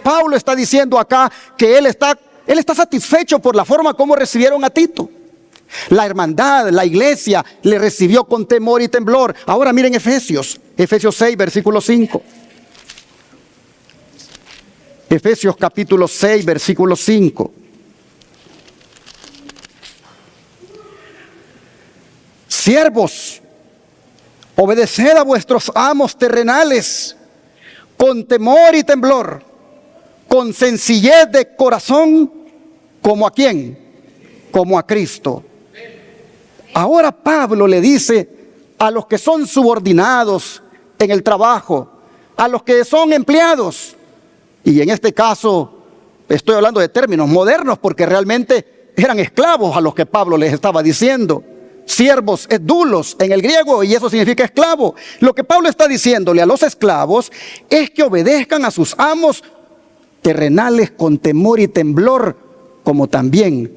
Pablo está diciendo acá que él está satisfecho por la forma como recibieron a Tito. La hermandad, la iglesia le recibió con temor y temblor. Ahora miren Efesios 6, versículo 5. Efesios capítulo 6, versículo 5. Siervos, obedeced a vuestros amos terrenales con temor y temblor, con sencillez de corazón, ¿como a quién? Como a Cristo. Ahora Pablo le dice a los que son subordinados en el trabajo, a los que son empleados, y en este caso estoy hablando de términos modernos porque realmente eran esclavos a los que Pablo les estaba diciendo. Siervos es doulos en el griego y eso significa esclavo. Lo que Pablo está diciéndole a los esclavos es que obedezcan a sus amos terrenales con temor y temblor, como también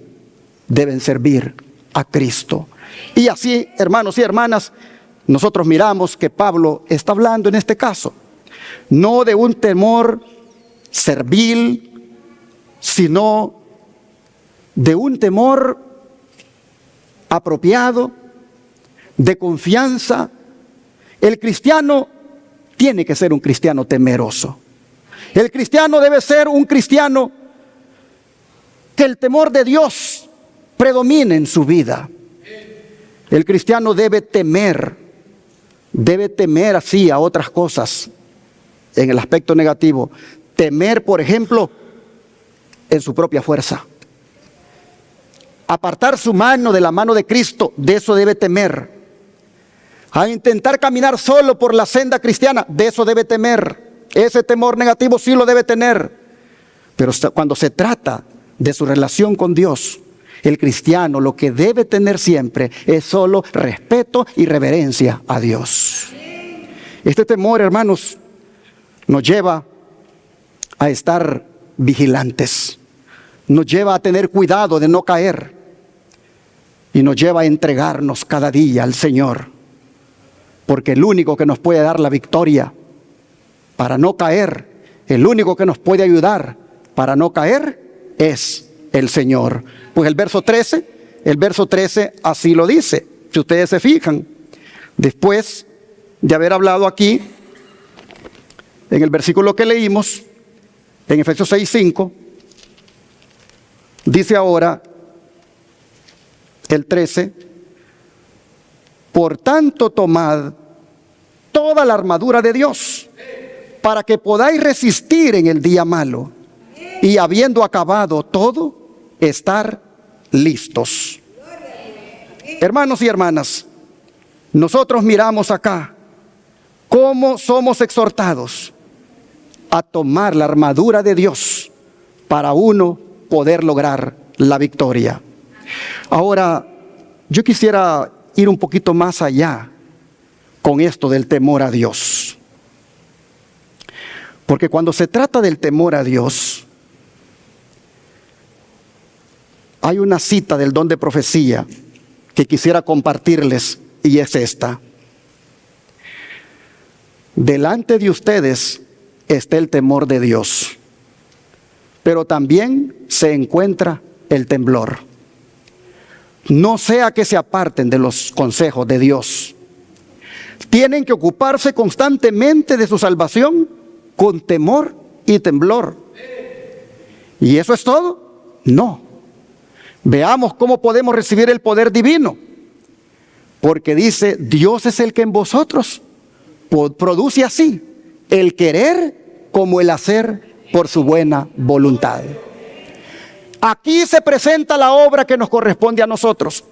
deben servir a Cristo. Y así, hermanos y hermanas, nosotros miramos que Pablo está hablando en este caso, no de un temor servil, sino de un temor apropiado, de confianza. El cristiano tiene que ser un cristiano temeroso. El cristiano debe ser un cristiano que el temor de Dios predomine en su vida. El cristiano debe temer así a otras cosas en el aspecto negativo. Temer, por ejemplo, en su propia fuerza. Apartar su mano de la mano de Cristo, de eso debe temer. A intentar caminar solo por la senda cristiana, de eso debe temer. Ese temor negativo sí lo debe tener. Pero cuando se trata de su relación con Dios, el cristiano lo que debe tener siempre es solo respeto y reverencia a Dios. Este temor, hermanos, nos lleva a estar vigilantes, nos lleva a tener cuidado de no caer y nos lleva a entregarnos cada día al Señor, porque el único que nos puede dar la victoria para no caer, el único que nos puede ayudar para no caer es el Señor. Pues el verso 13 así lo dice, si ustedes se fijan, después de haber hablado aquí en el versículo que leímos, en Efesios 6:5, dice ahora el 13: por tanto tomad toda la armadura de Dios, para que podáis resistir en el día malo, y habiendo acabado todo, estar listos. Hermanos y hermanas, nosotros miramos acá cómo somos exhortados a tomar la armadura de Dios para uno poder lograr la victoria. Ahora, yo quisiera ir un poquito más allá con esto del temor a Dios. Porque cuando se trata del temor a Dios, hay una cita del don de profecía que quisiera compartirles, y es esta: delante de ustedes está el temor de Dios, pero también se encuentra el temblor. No sea que se aparten de los consejos de Dios. Tienen que ocuparse constantemente de su salvación con temor y temblor. ¿Y eso es todo? No. Veamos cómo podemos recibir el poder divino. Porque dice, Dios es el que en vosotros produce así el querer como el hacer por su buena voluntad. Aquí se presenta la obra que nos corresponde a nosotros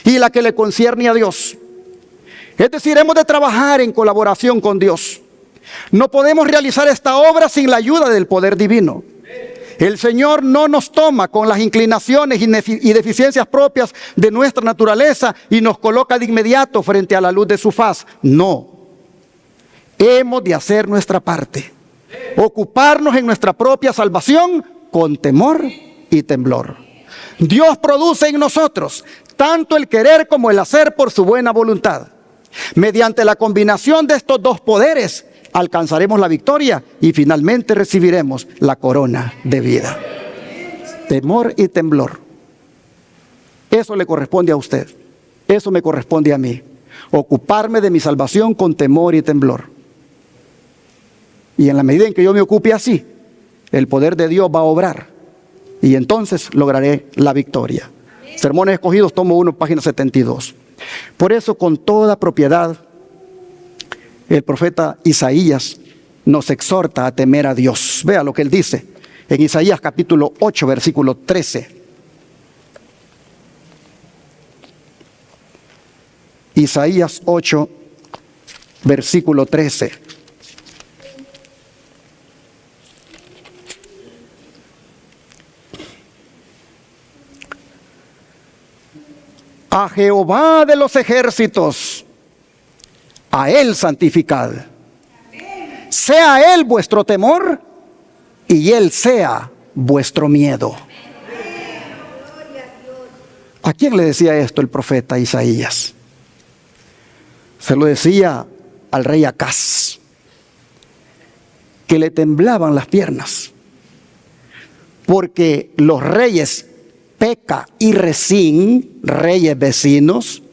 y la que le concierne a Dios. Es decir, hemos de trabajar en colaboración con Dios. No podemos realizar esta obra sin la ayuda del poder divino. El Señor no nos toma con las inclinaciones y deficiencias propias de nuestra naturaleza y nos coloca de inmediato frente a la luz de su faz. No. Hemos de hacer nuestra parte. Ocuparnos en nuestra propia salvación con temor y temblor. Dios produce en nosotros tanto el querer como el hacer por su buena voluntad. Mediante la combinación de estos dos poderes alcanzaremos la victoria y finalmente recibiremos la corona de vida. Temor y temblor. Eso le corresponde a usted. Eso me corresponde a mí. Ocuparme de mi salvación con temor y temblor. Y en la medida en que yo me ocupe así, el poder de Dios va a obrar. Y entonces lograré la victoria. Sermones Escogidos, tomo 1, página 72. Por eso, con toda propiedad, el profeta Isaías nos exhorta a temer a Dios. Vea lo que él dice en Isaías capítulo 8, versículo 13. Isaías 8, versículo 13. A Jehová de los ejércitos, a Él santificad. Sea Él vuestro temor y Él sea vuestro miedo. ¿A quién le decía esto el profeta Isaías? Se lo decía al rey Acaz, que le temblaban las piernas, porque los reyes Peca y Resín, reyes vecinos,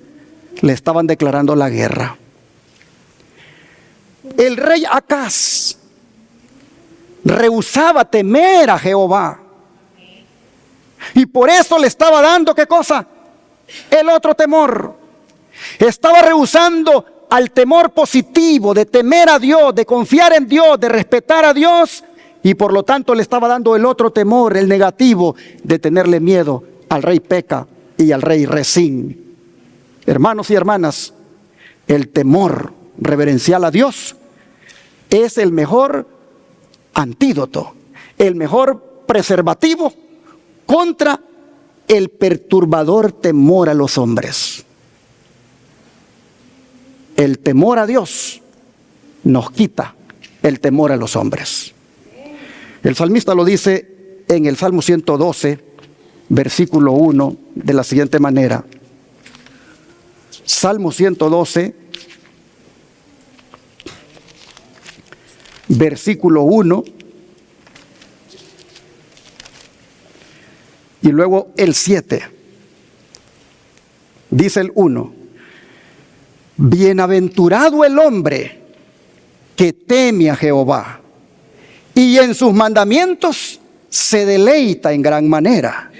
le estaban declarando la guerra. El rey Acaz rehusaba temer a Jehová, y por eso le estaba dando, ¿qué cosa? El otro temor. Estaba rehusando al temor positivo de temer a Dios, de confiar en Dios, de respetar a Dios, y por lo tanto le estaba dando el otro temor, el negativo, de tenerle miedo al rey Peca y al rey Resín. Hermanos y hermanas, el temor reverencial a Dios es el mejor antídoto, el mejor preservativo contra el perturbador temor a los hombres. El temor a Dios nos quita el temor a los hombres. El salmista lo dice en el Salmo 112, versículo 1, de la siguiente manera. Salmo 112, versículo 1, y luego el 7. Dice el 1: bienaventurado el hombre que teme a Jehová, y en sus mandamientos se deleita en gran manera.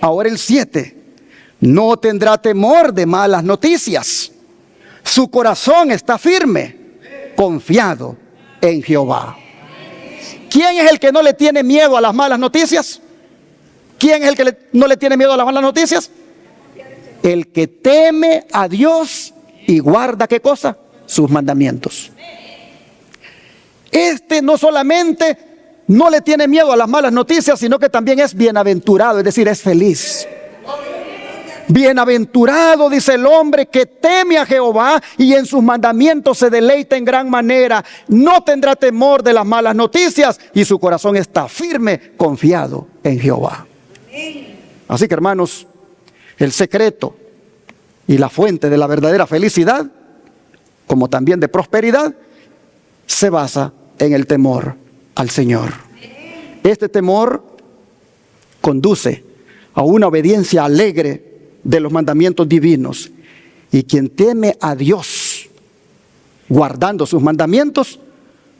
Ahora el 7: no tendrá temor de malas noticias, su corazón está firme, confiado en Jehová. ¿Quién es el que no le tiene miedo a las malas noticias? ¿Quién es el que no le tiene miedo a las malas noticias? El que teme a Dios y guarda, ¿qué cosa? Sus mandamientos. Este no solamente no le tiene miedo a las malas noticias, sino que también es bienaventurado, es decir, es feliz. Bienaventurado, dice el hombre que teme a Jehová y en sus mandamientos se deleita en gran manera. No tendrá temor de las malas noticias y su corazón está firme, confiado en Jehová. Así que, hermanos, el secreto y la fuente de la verdadera felicidad, como también de prosperidad, se basa en el temor al Señor. Este temor conduce a una obediencia alegre de los mandamientos divinos. Y quien teme a Dios, guardando sus mandamientos,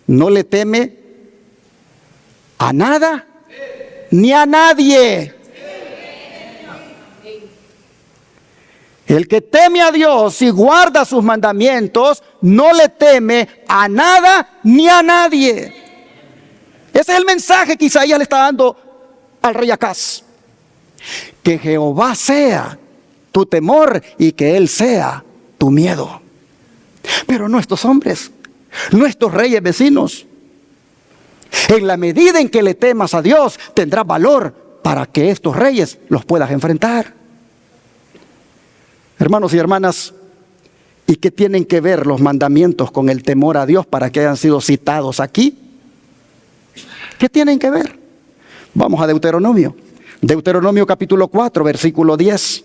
no le teme a nada ni a nadie. El que teme a Dios y guarda sus mandamientos, no le teme a nada ni a nadie. Ese es el mensaje que Isaías le está dando al rey Acaz. Que Jehová sea tu temor y que Él sea tu miedo. Pero nuestros hombres, nuestros reyes vecinos, en la medida en que le temas a Dios, tendrás valor para que estos reyes los puedas enfrentar. Hermanos y hermanas, ¿y qué tienen que ver los mandamientos con el temor a Dios para que hayan sido citados aquí? ¿Qué tienen que ver? Vamos a Deuteronomio. Deuteronomio capítulo 4, versículo 10.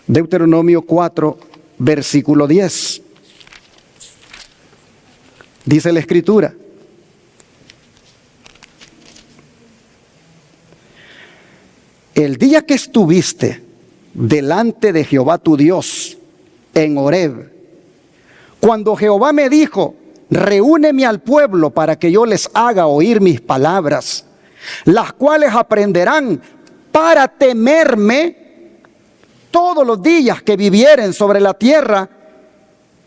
Deuteronomio 4, versículo 10. Dice la Escritura: el día que estuviste delante de Jehová tu Dios en Horeb, cuando Jehová me dijo: reúneme al pueblo para que yo les haga oír mis palabras, las cuales aprenderán para temerme todos los días que vivieren sobre la tierra,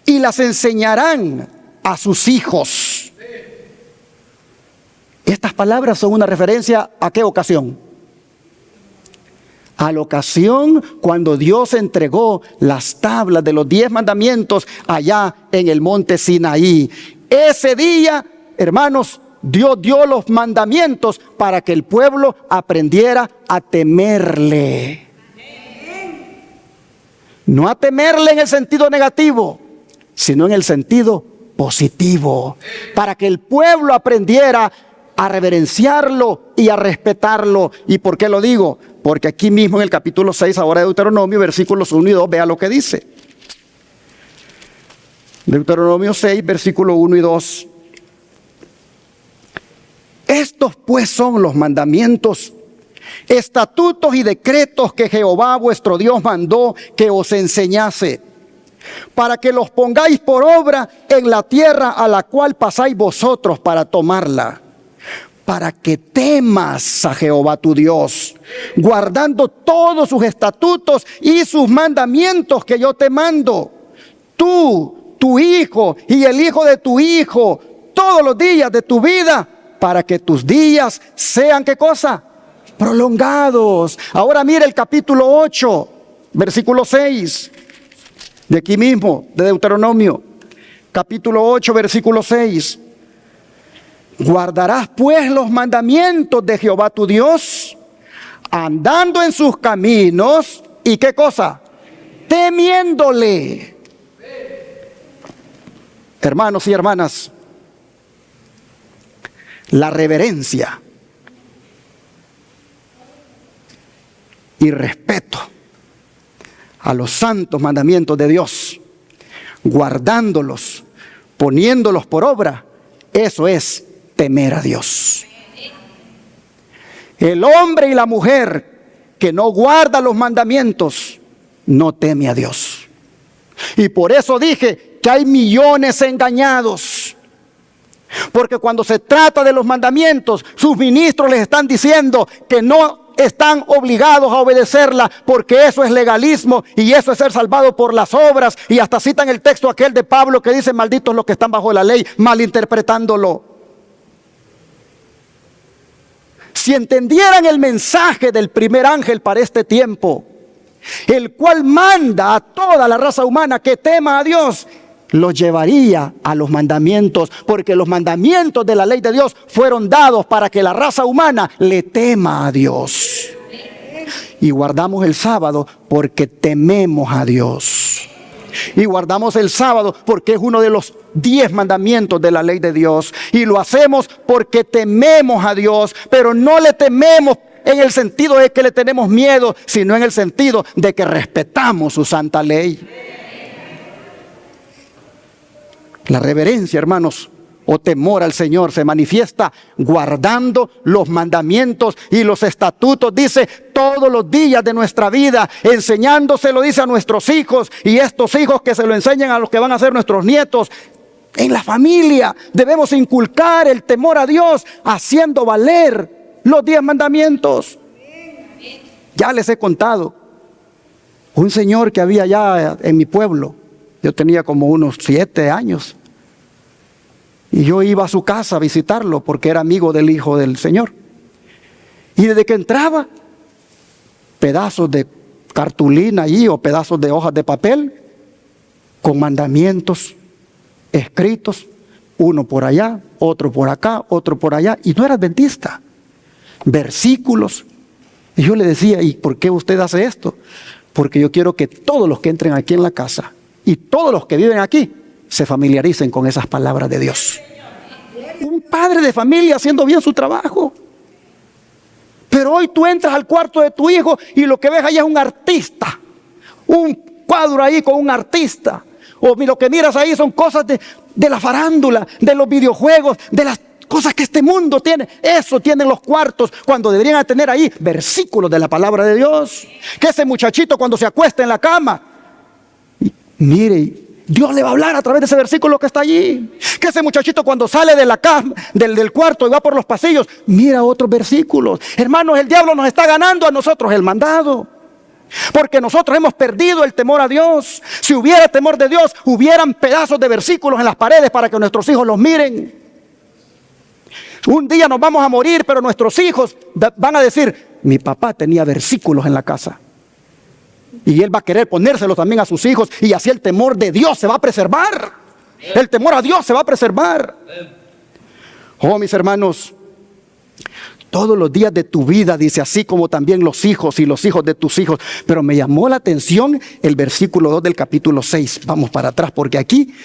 y las enseñarán a sus hijos. Estas palabras son una referencia ¿a qué ocasión? A la ocasión cuando Dios entregó las tablas de los 10 mandamientos allá en el monte Sinaí. Ese día, hermanos, Dios dio los mandamientos para que el pueblo aprendiera a temerle. No a temerle en el sentido negativo, sino en el sentido positivo, para que el pueblo aprendiera a reverenciarlo y a respetarlo. ¿Y por qué lo digo? Porque aquí mismo en el capítulo 6 ahora de Deuteronomio, versículos 1 y 2, vea lo que dice. Deuteronomio 6, versículo 1 y 2. Estos pues son los mandamientos, estatutos y decretos que Jehová vuestro Dios mandó que os enseñase, para que los pongáis por obra en la tierra a la cual pasáis vosotros para tomarla, para que temas a Jehová tu Dios, guardando todos sus estatutos y sus mandamientos que yo te mando, tú, tu hijo y el hijo de tu hijo, todos los días de tu vida, para que tus días sean, ¿qué cosa? Prolongados. Ahora mire el capítulo 8, versículo 6, de aquí mismo, de Deuteronomio, capítulo 8, versículo 6. Guardarás pues los mandamientos de Jehová tu Dios, andando en sus caminos, ¿y qué cosa? Temiéndole. Hermanos y hermanas, la reverencia y respeto a los santos mandamientos de Dios, guardándolos, poniéndolos por obra, eso es temer a Dios. El hombre y la mujer que no guarda los mandamientos no teme a Dios. Y por eso dije que hay millones engañados, porque cuando se trata de los mandamientos, sus ministros les están diciendo que no están obligados a obedecerla, porque eso es legalismo y eso es ser salvado por las obras. Y hasta citan el texto aquel de Pablo que dice: malditos los que están bajo la ley, malinterpretándolo. Si entendieran el mensaje del primer ángel para este tiempo, el cual manda a toda la raza humana que tema a Dios, los llevaría a los mandamientos, porque los mandamientos de la ley de Dios fueron dados para que la raza humana le tema a Dios. Y guardamos el sábado porque tememos a Dios. Y guardamos el sábado porque es uno de los 10 mandamientos de la ley de Dios. Y lo hacemos porque tememos a Dios, pero no le tememos en el sentido de que le tenemos miedo, sino en el sentido de que respetamos su santa ley. La reverencia, hermanos, o temor al Señor se manifiesta guardando los mandamientos y los estatutos, dice, todos los días de nuestra vida, enseñándoselo, dice, a nuestros hijos, y estos hijos que se lo enseñen a los que van a ser nuestros nietos. En la familia debemos inculcar el temor a Dios, haciendo valer los 10 mandamientos. Ya les he contado, un señor que había allá en mi pueblo, yo tenía como unos 7 años. Y yo iba a su casa a visitarlo porque era amigo del hijo del Señor. Y desde que entraba, pedazos de cartulina allí o pedazos de hojas de papel con mandamientos escritos, uno por allá, otro por acá, otro por allá. Y no era adventista. Versículos. Y yo le decía, ¿y por qué usted hace esto? Porque yo quiero que todos los que entren aquí en la casa y todos los que viven aquí se familiaricen con esas palabras de Dios. Un padre de familia haciendo bien su trabajo. Pero hoy tú entras al cuarto de tu hijo y lo que ves ahí es un artista. Un cuadro ahí con un artista. O lo que miras ahí son cosas de la farándula, de los videojuegos, de las cosas que este mundo tiene. Eso tienen los cuartos, cuando deberían tener ahí versículos de la palabra de Dios. Que ese muchachito cuando se acuesta en la cama, mire, Dios le va a hablar a través de ese versículo que está allí. Que ese muchachito cuando sale de la cama, del cuarto y va por los pasillos, mira otros versículos. Hermanos, el diablo nos está ganando a nosotros el mandado, porque nosotros hemos perdido el temor a Dios. Si hubiera temor de Dios, hubieran pedazos de versículos en las paredes para que nuestros hijos los miren. Un día nos vamos a morir, pero nuestros hijos van a decir: mi papá tenía versículos en la casa. Y él va a querer ponérselos también a sus hijos, y así el temor de Dios se va a preservar. El temor a Dios se va a preservar. Oh, mis hermanos, todos los días de tu vida, dice, así como también los hijos y los hijos de tus hijos. Pero me llamó la atención el versículo 2 del capítulo 6. Vamos para atrás, porque aquí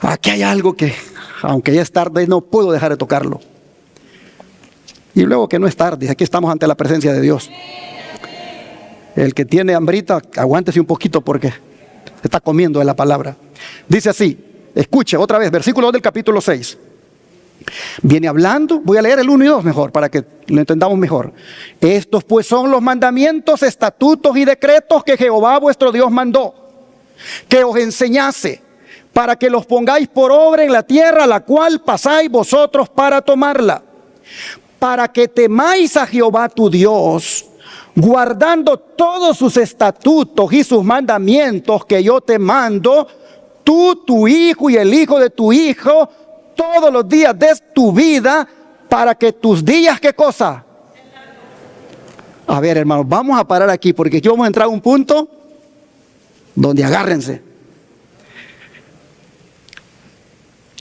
Aquí hay algo que, aunque ya es tarde, no puedo dejar de tocarlo. Y luego que no es tarde, aquí estamos ante la presencia de Dios. El que tiene hambrita, aguántese un poquito porque se está comiendo de la palabra. Dice así, escuche otra vez, versículo 2 del capítulo 6. Viene hablando, voy a leer el 1 y 2 mejor, para que lo entendamos mejor. Estos pues son los mandamientos, estatutos y decretos que Jehová vuestro Dios mandó, que os enseñase, para que los pongáis por obra en la tierra, la cual pasáis vosotros para tomarla. Para que temáis a Jehová tu Dios, guardando todos sus estatutos y sus mandamientos que yo te mando, tú, tu hijo y el hijo de tu hijo, todos los días de tu vida, para que tus días, ¿qué cosa? A ver, hermanos, vamos a parar aquí porque aquí vamos a entrar a un punto donde agárrense.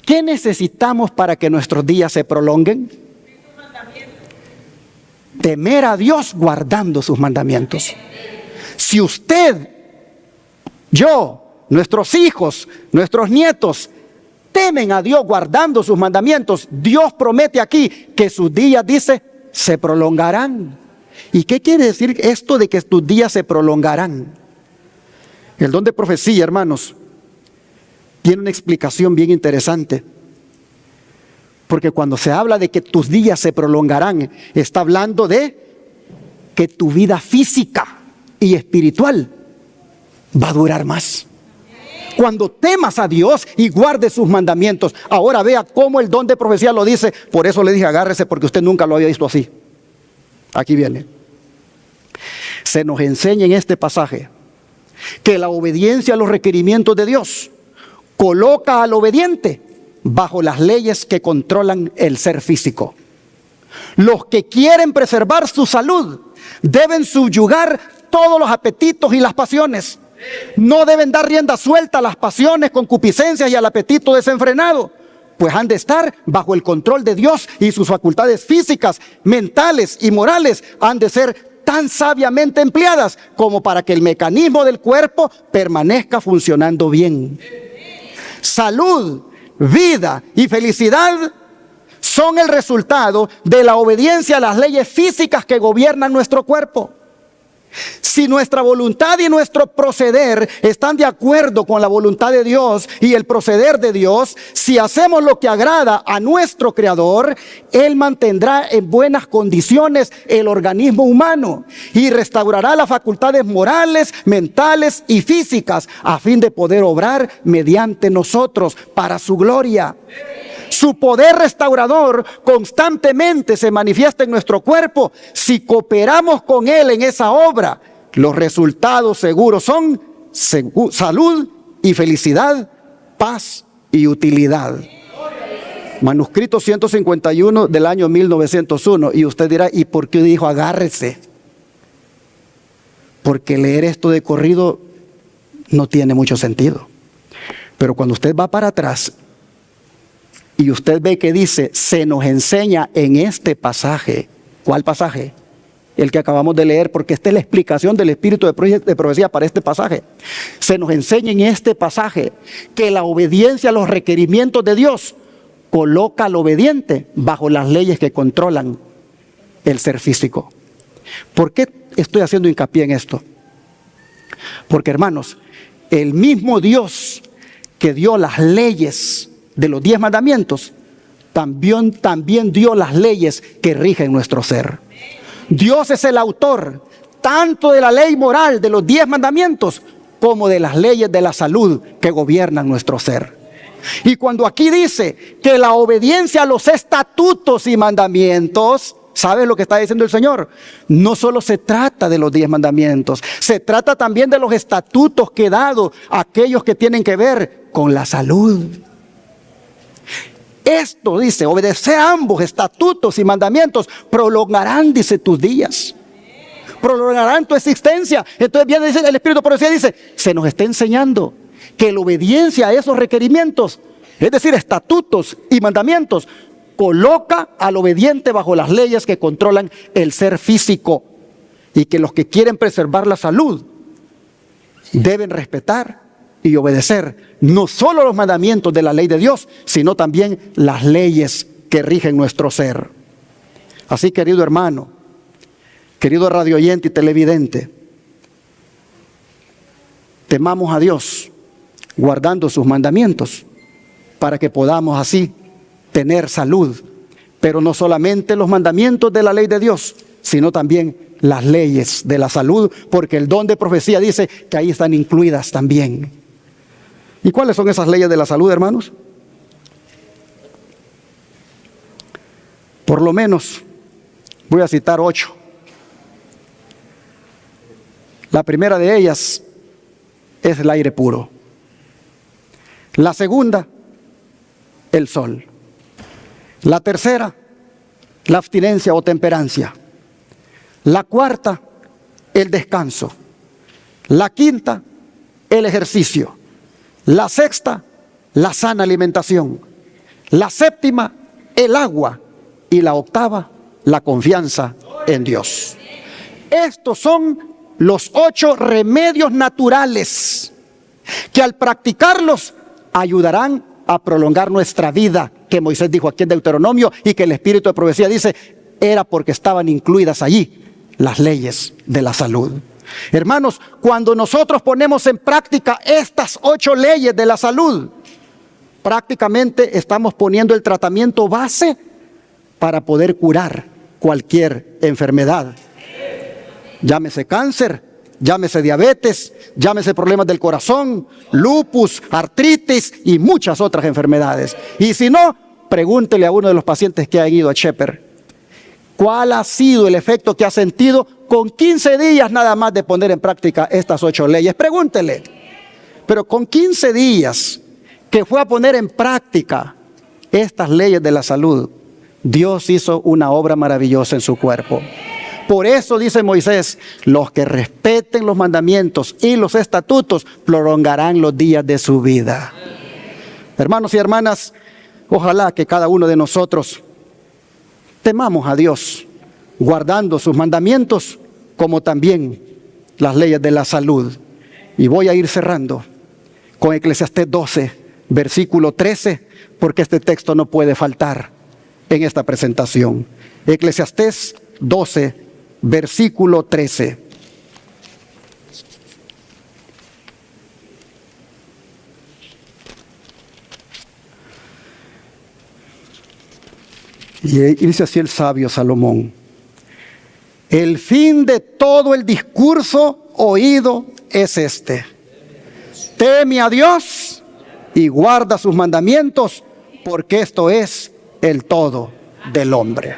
¿Qué necesitamos para que nuestros días se prolonguen? Temer a Dios guardando sus mandamientos. Si usted, yo, nuestros hijos, nuestros nietos temen a Dios guardando sus mandamientos, Dios promete aquí que sus días, dice, se prolongarán. ¿Y qué quiere decir esto de que tus días se prolongarán? El don de profecía, hermanos, tiene una explicación bien interesante. Porque cuando se habla de que tus días se prolongarán, está hablando de que tu vida física y espiritual va a durar más. Cuando temas a Dios y guardes sus mandamientos. Ahora vea cómo el don de profecía lo dice. Por eso le dije agárrese, porque usted nunca lo había visto así. Aquí viene. Se nos enseña en este pasaje que la obediencia a los requerimientos de Dios coloca al obediente bajo las leyes que controlan el ser físico. Los que quieren preservar su salud deben subyugar todos los apetitos y las pasiones. No deben dar rienda suelta a las pasiones, concupiscencias y al apetito desenfrenado, pues han de estar bajo el control de Dios, y sus facultades físicas, mentales y morales han de ser tan sabiamente empleadas como para que el mecanismo del cuerpo permanezca funcionando bien. Salud, vida y felicidad son el resultado de la obediencia a las leyes físicas que gobiernan nuestro cuerpo. Si nuestra voluntad y nuestro proceder están de acuerdo con la voluntad de Dios y el proceder de Dios, si hacemos lo que agrada a nuestro Creador, Él mantendrá en buenas condiciones el organismo humano y restaurará las facultades morales, mentales y físicas a fin de poder obrar mediante nosotros para su gloria. Su poder restaurador constantemente se manifiesta en nuestro cuerpo. Si cooperamos con Él en esa obra, los resultados seguros son salud y felicidad, paz y utilidad. Manuscrito 151 del año 1901. Y usted dirá, ¿y por qué dijo agárrese? Porque leer esto de corrido no tiene mucho sentido. Pero cuando usted va para atrás y usted ve que dice, se nos enseña en este pasaje. ¿Cuál pasaje? El que acabamos de leer, porque esta es la explicación del espíritu de profecía para este pasaje. Se nos enseña en este pasaje que la obediencia a los requerimientos de Dios coloca al obediente bajo las leyes que controlan el ser físico. ¿Por qué estoy haciendo hincapié en esto? Porque, hermanos, el mismo Dios que dio las leyes de los 10 mandamientos, también dio las leyes que rigen nuestro ser. Dios es el autor tanto de la ley moral de los 10 mandamientos como de las leyes de la salud que gobiernan nuestro ser. Y cuando aquí dice que la obediencia a los estatutos y mandamientos, ¿sabe lo que está diciendo el Señor? No solo se trata de los 10 mandamientos, se trata también de los estatutos que he dado a aquellos que tienen que ver con la salud. Esto dice, obedecer a ambos estatutos y mandamientos prolongarán, dice, tus días, prolongarán tu existencia. Entonces viene, dice, el Espíritu de profecía dice, se nos está enseñando que la obediencia a esos requerimientos, es decir, estatutos y mandamientos, coloca al obediente bajo las leyes que controlan el ser físico, y que los que quieren preservar la salud deben respetar y obedecer no solo los mandamientos de la ley de Dios, sino también las leyes que rigen nuestro ser. Así, querido hermano, querido radio oyente y televidente, temamos a Dios guardando sus mandamientos para que podamos así tener salud. Pero no solamente los mandamientos de la ley de Dios, sino también las leyes de la salud, porque el don de profecía dice que ahí están incluidas también. ¿Y cuáles son esas leyes de la salud, hermanos? Por lo menos voy a citar 8. La primera de ellas es el aire puro. La segunda, el sol. La tercera, la abstinencia o temperancia. La cuarta, el descanso. La quinta, el ejercicio. La sexta, la sana alimentación. La séptima, el agua. Y la octava, la confianza en Dios. Estos son los 8 remedios naturales que al practicarlos ayudarán a prolongar nuestra vida, que Moisés dijo aquí en Deuteronomio y que el Espíritu de Profecía dice, era porque estaban incluidas allí las leyes de la salud. Hermanos, cuando nosotros ponemos en práctica estas 8 leyes de la salud, prácticamente estamos poniendo el tratamiento base para poder curar cualquier enfermedad. Llámese cáncer, llámese diabetes, llámese problemas del corazón, lupus, artritis y muchas otras enfermedades. Y si no, pregúntele a uno de los pacientes que ha ido a Shepherd, ¿cuál ha sido el efecto que ha sentido con 15 días nada más de poner en práctica estas 8 leyes? Pregúntele. Pero con 15 días que fue a poner en práctica estas leyes de la salud, Dios hizo una obra maravillosa en su cuerpo. Por eso dice Moisés, los que respeten los mandamientos y los estatutos prolongarán los días de su vida. Hermanos y hermanas, ojalá que cada uno de nosotros temamos a Dios, guardando sus mandamientos, como también las leyes de la salud. Y voy a ir cerrando con Eclesiastés 12, versículo 13, porque este texto no puede faltar en esta presentación. Eclesiastés 12, versículo 13. Y dice así el sabio Salomón: el fin de todo el discurso oído es este: teme a Dios y guarda sus mandamientos, porque esto es el todo del hombre.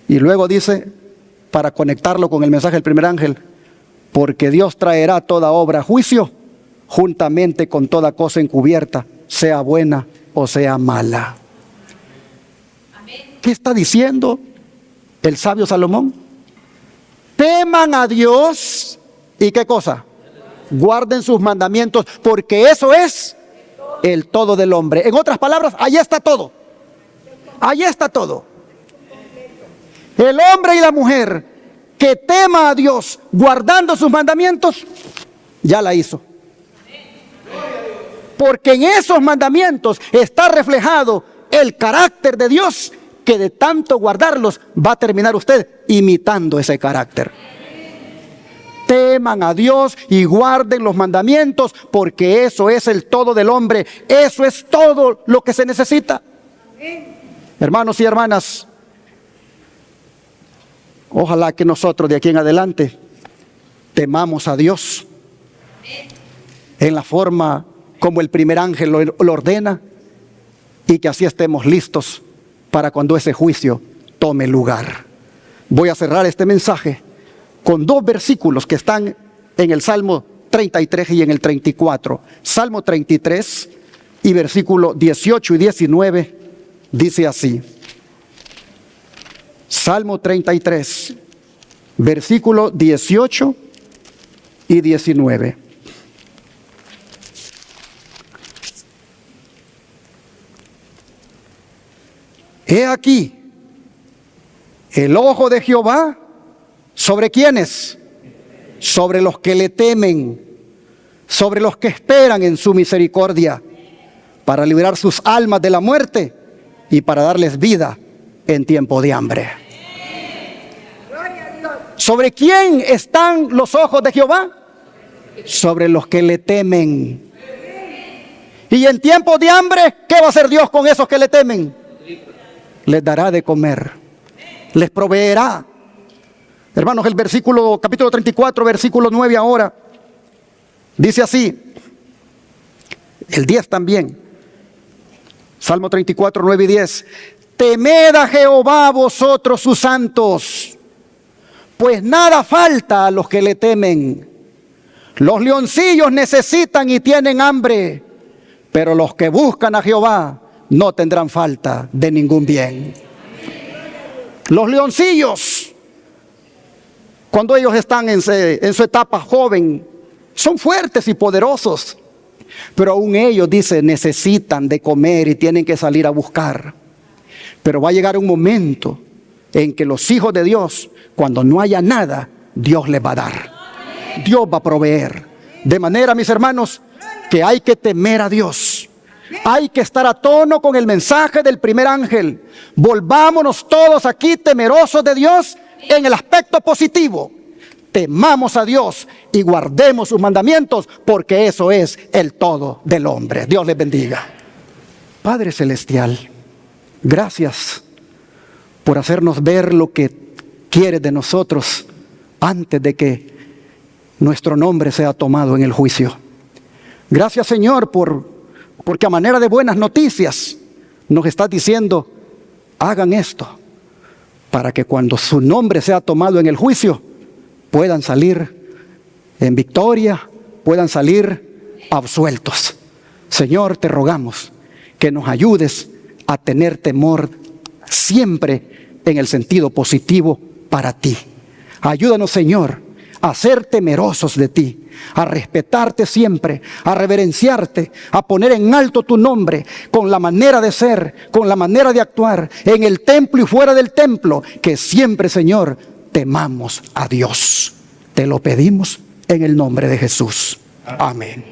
Y luego dice, para conectarlo con el mensaje del primer ángel, porque Dios traerá toda obra a juicio, juntamente con toda cosa encubierta, sea buena o sea mala. ¿Qué está diciendo el sabio Salomón? Teman a Dios y ¿qué cosa? Guarden sus mandamientos, porque eso es el todo del hombre. En otras palabras, ahí está todo. Ahí está todo. El hombre y la mujer que tema a Dios guardando sus mandamientos, ya la hizo. Porque en esos mandamientos está reflejado el carácter de Dios, que de tanto guardarlos va a terminar usted imitando ese carácter. Teman a Dios y guarden los mandamientos, porque eso es el todo del hombre. Eso es todo lo que se necesita. Hermanos y hermanas, ojalá que nosotros de aquí en adelante temamos a Dios en la forma como el primer ángel lo ordena, y que así estemos listos para cuando ese juicio tome lugar. Voy a cerrar este mensaje con 2 versículos que están en el Salmo 33 y en el 34. Salmo 33 y versículo 18 y 19 dice así. Salmo 33, versículo 18 y 19. He aquí el ojo de Jehová, ¿sobre quiénes? Sobre los que le temen, sobre los que esperan en su misericordia, para librar sus almas de la muerte y para darles vida en tiempo de hambre. ¿Sobre quién están los ojos de Jehová? Sobre los que le temen. Y en tiempo de hambre, ¿qué va a hacer Dios con esos que le temen? Les dará de comer, les proveerá. Hermanos, el capítulo 34, versículo 9 ahora, dice así, el 10 también, Salmo 34, 9 y 10, temed a Jehová vosotros sus santos, pues nada falta a los que le temen. Los leoncillos necesitan y tienen hambre, pero los que buscan a Jehová no tendrán falta de ningún bien. Los leoncillos, cuando ellos están en su etapa joven, son fuertes y poderosos, pero aún ellos, dice, necesitan de comer y tienen que salir a buscar. Pero va a llegar un momento en que los hijos de Dios, cuando no haya nada, Dios les va a dar. Dios va a proveer. De manera, mis hermanos, que hay que temer a Dios. Hay que estar a tono con el mensaje del primer ángel. Volvámonos todos aquí temerosos de Dios en el aspecto positivo. Temamos a Dios y guardemos sus mandamientos, porque eso es el todo del hombre. Dios les bendiga. Padre Celestial, gracias por hacernos ver lo que quieres de nosotros antes de que nuestro nombre sea tomado en el juicio. Gracias, Señor, porque a manera de buenas noticias nos estás diciendo, hagan esto, para que cuando su nombre sea tomado en el juicio, puedan salir en victoria, puedan salir absueltos. Señor, te rogamos que nos ayudes a tener temor siempre en el sentido positivo para ti. Ayúdanos, Señor, a ser temerosos de ti, a respetarte siempre, a reverenciarte, a poner en alto tu nombre con la manera de ser, con la manera de actuar, en el templo y fuera del templo, que siempre, Señor, temamos a Dios. Te lo pedimos en el nombre de Jesús. Amén.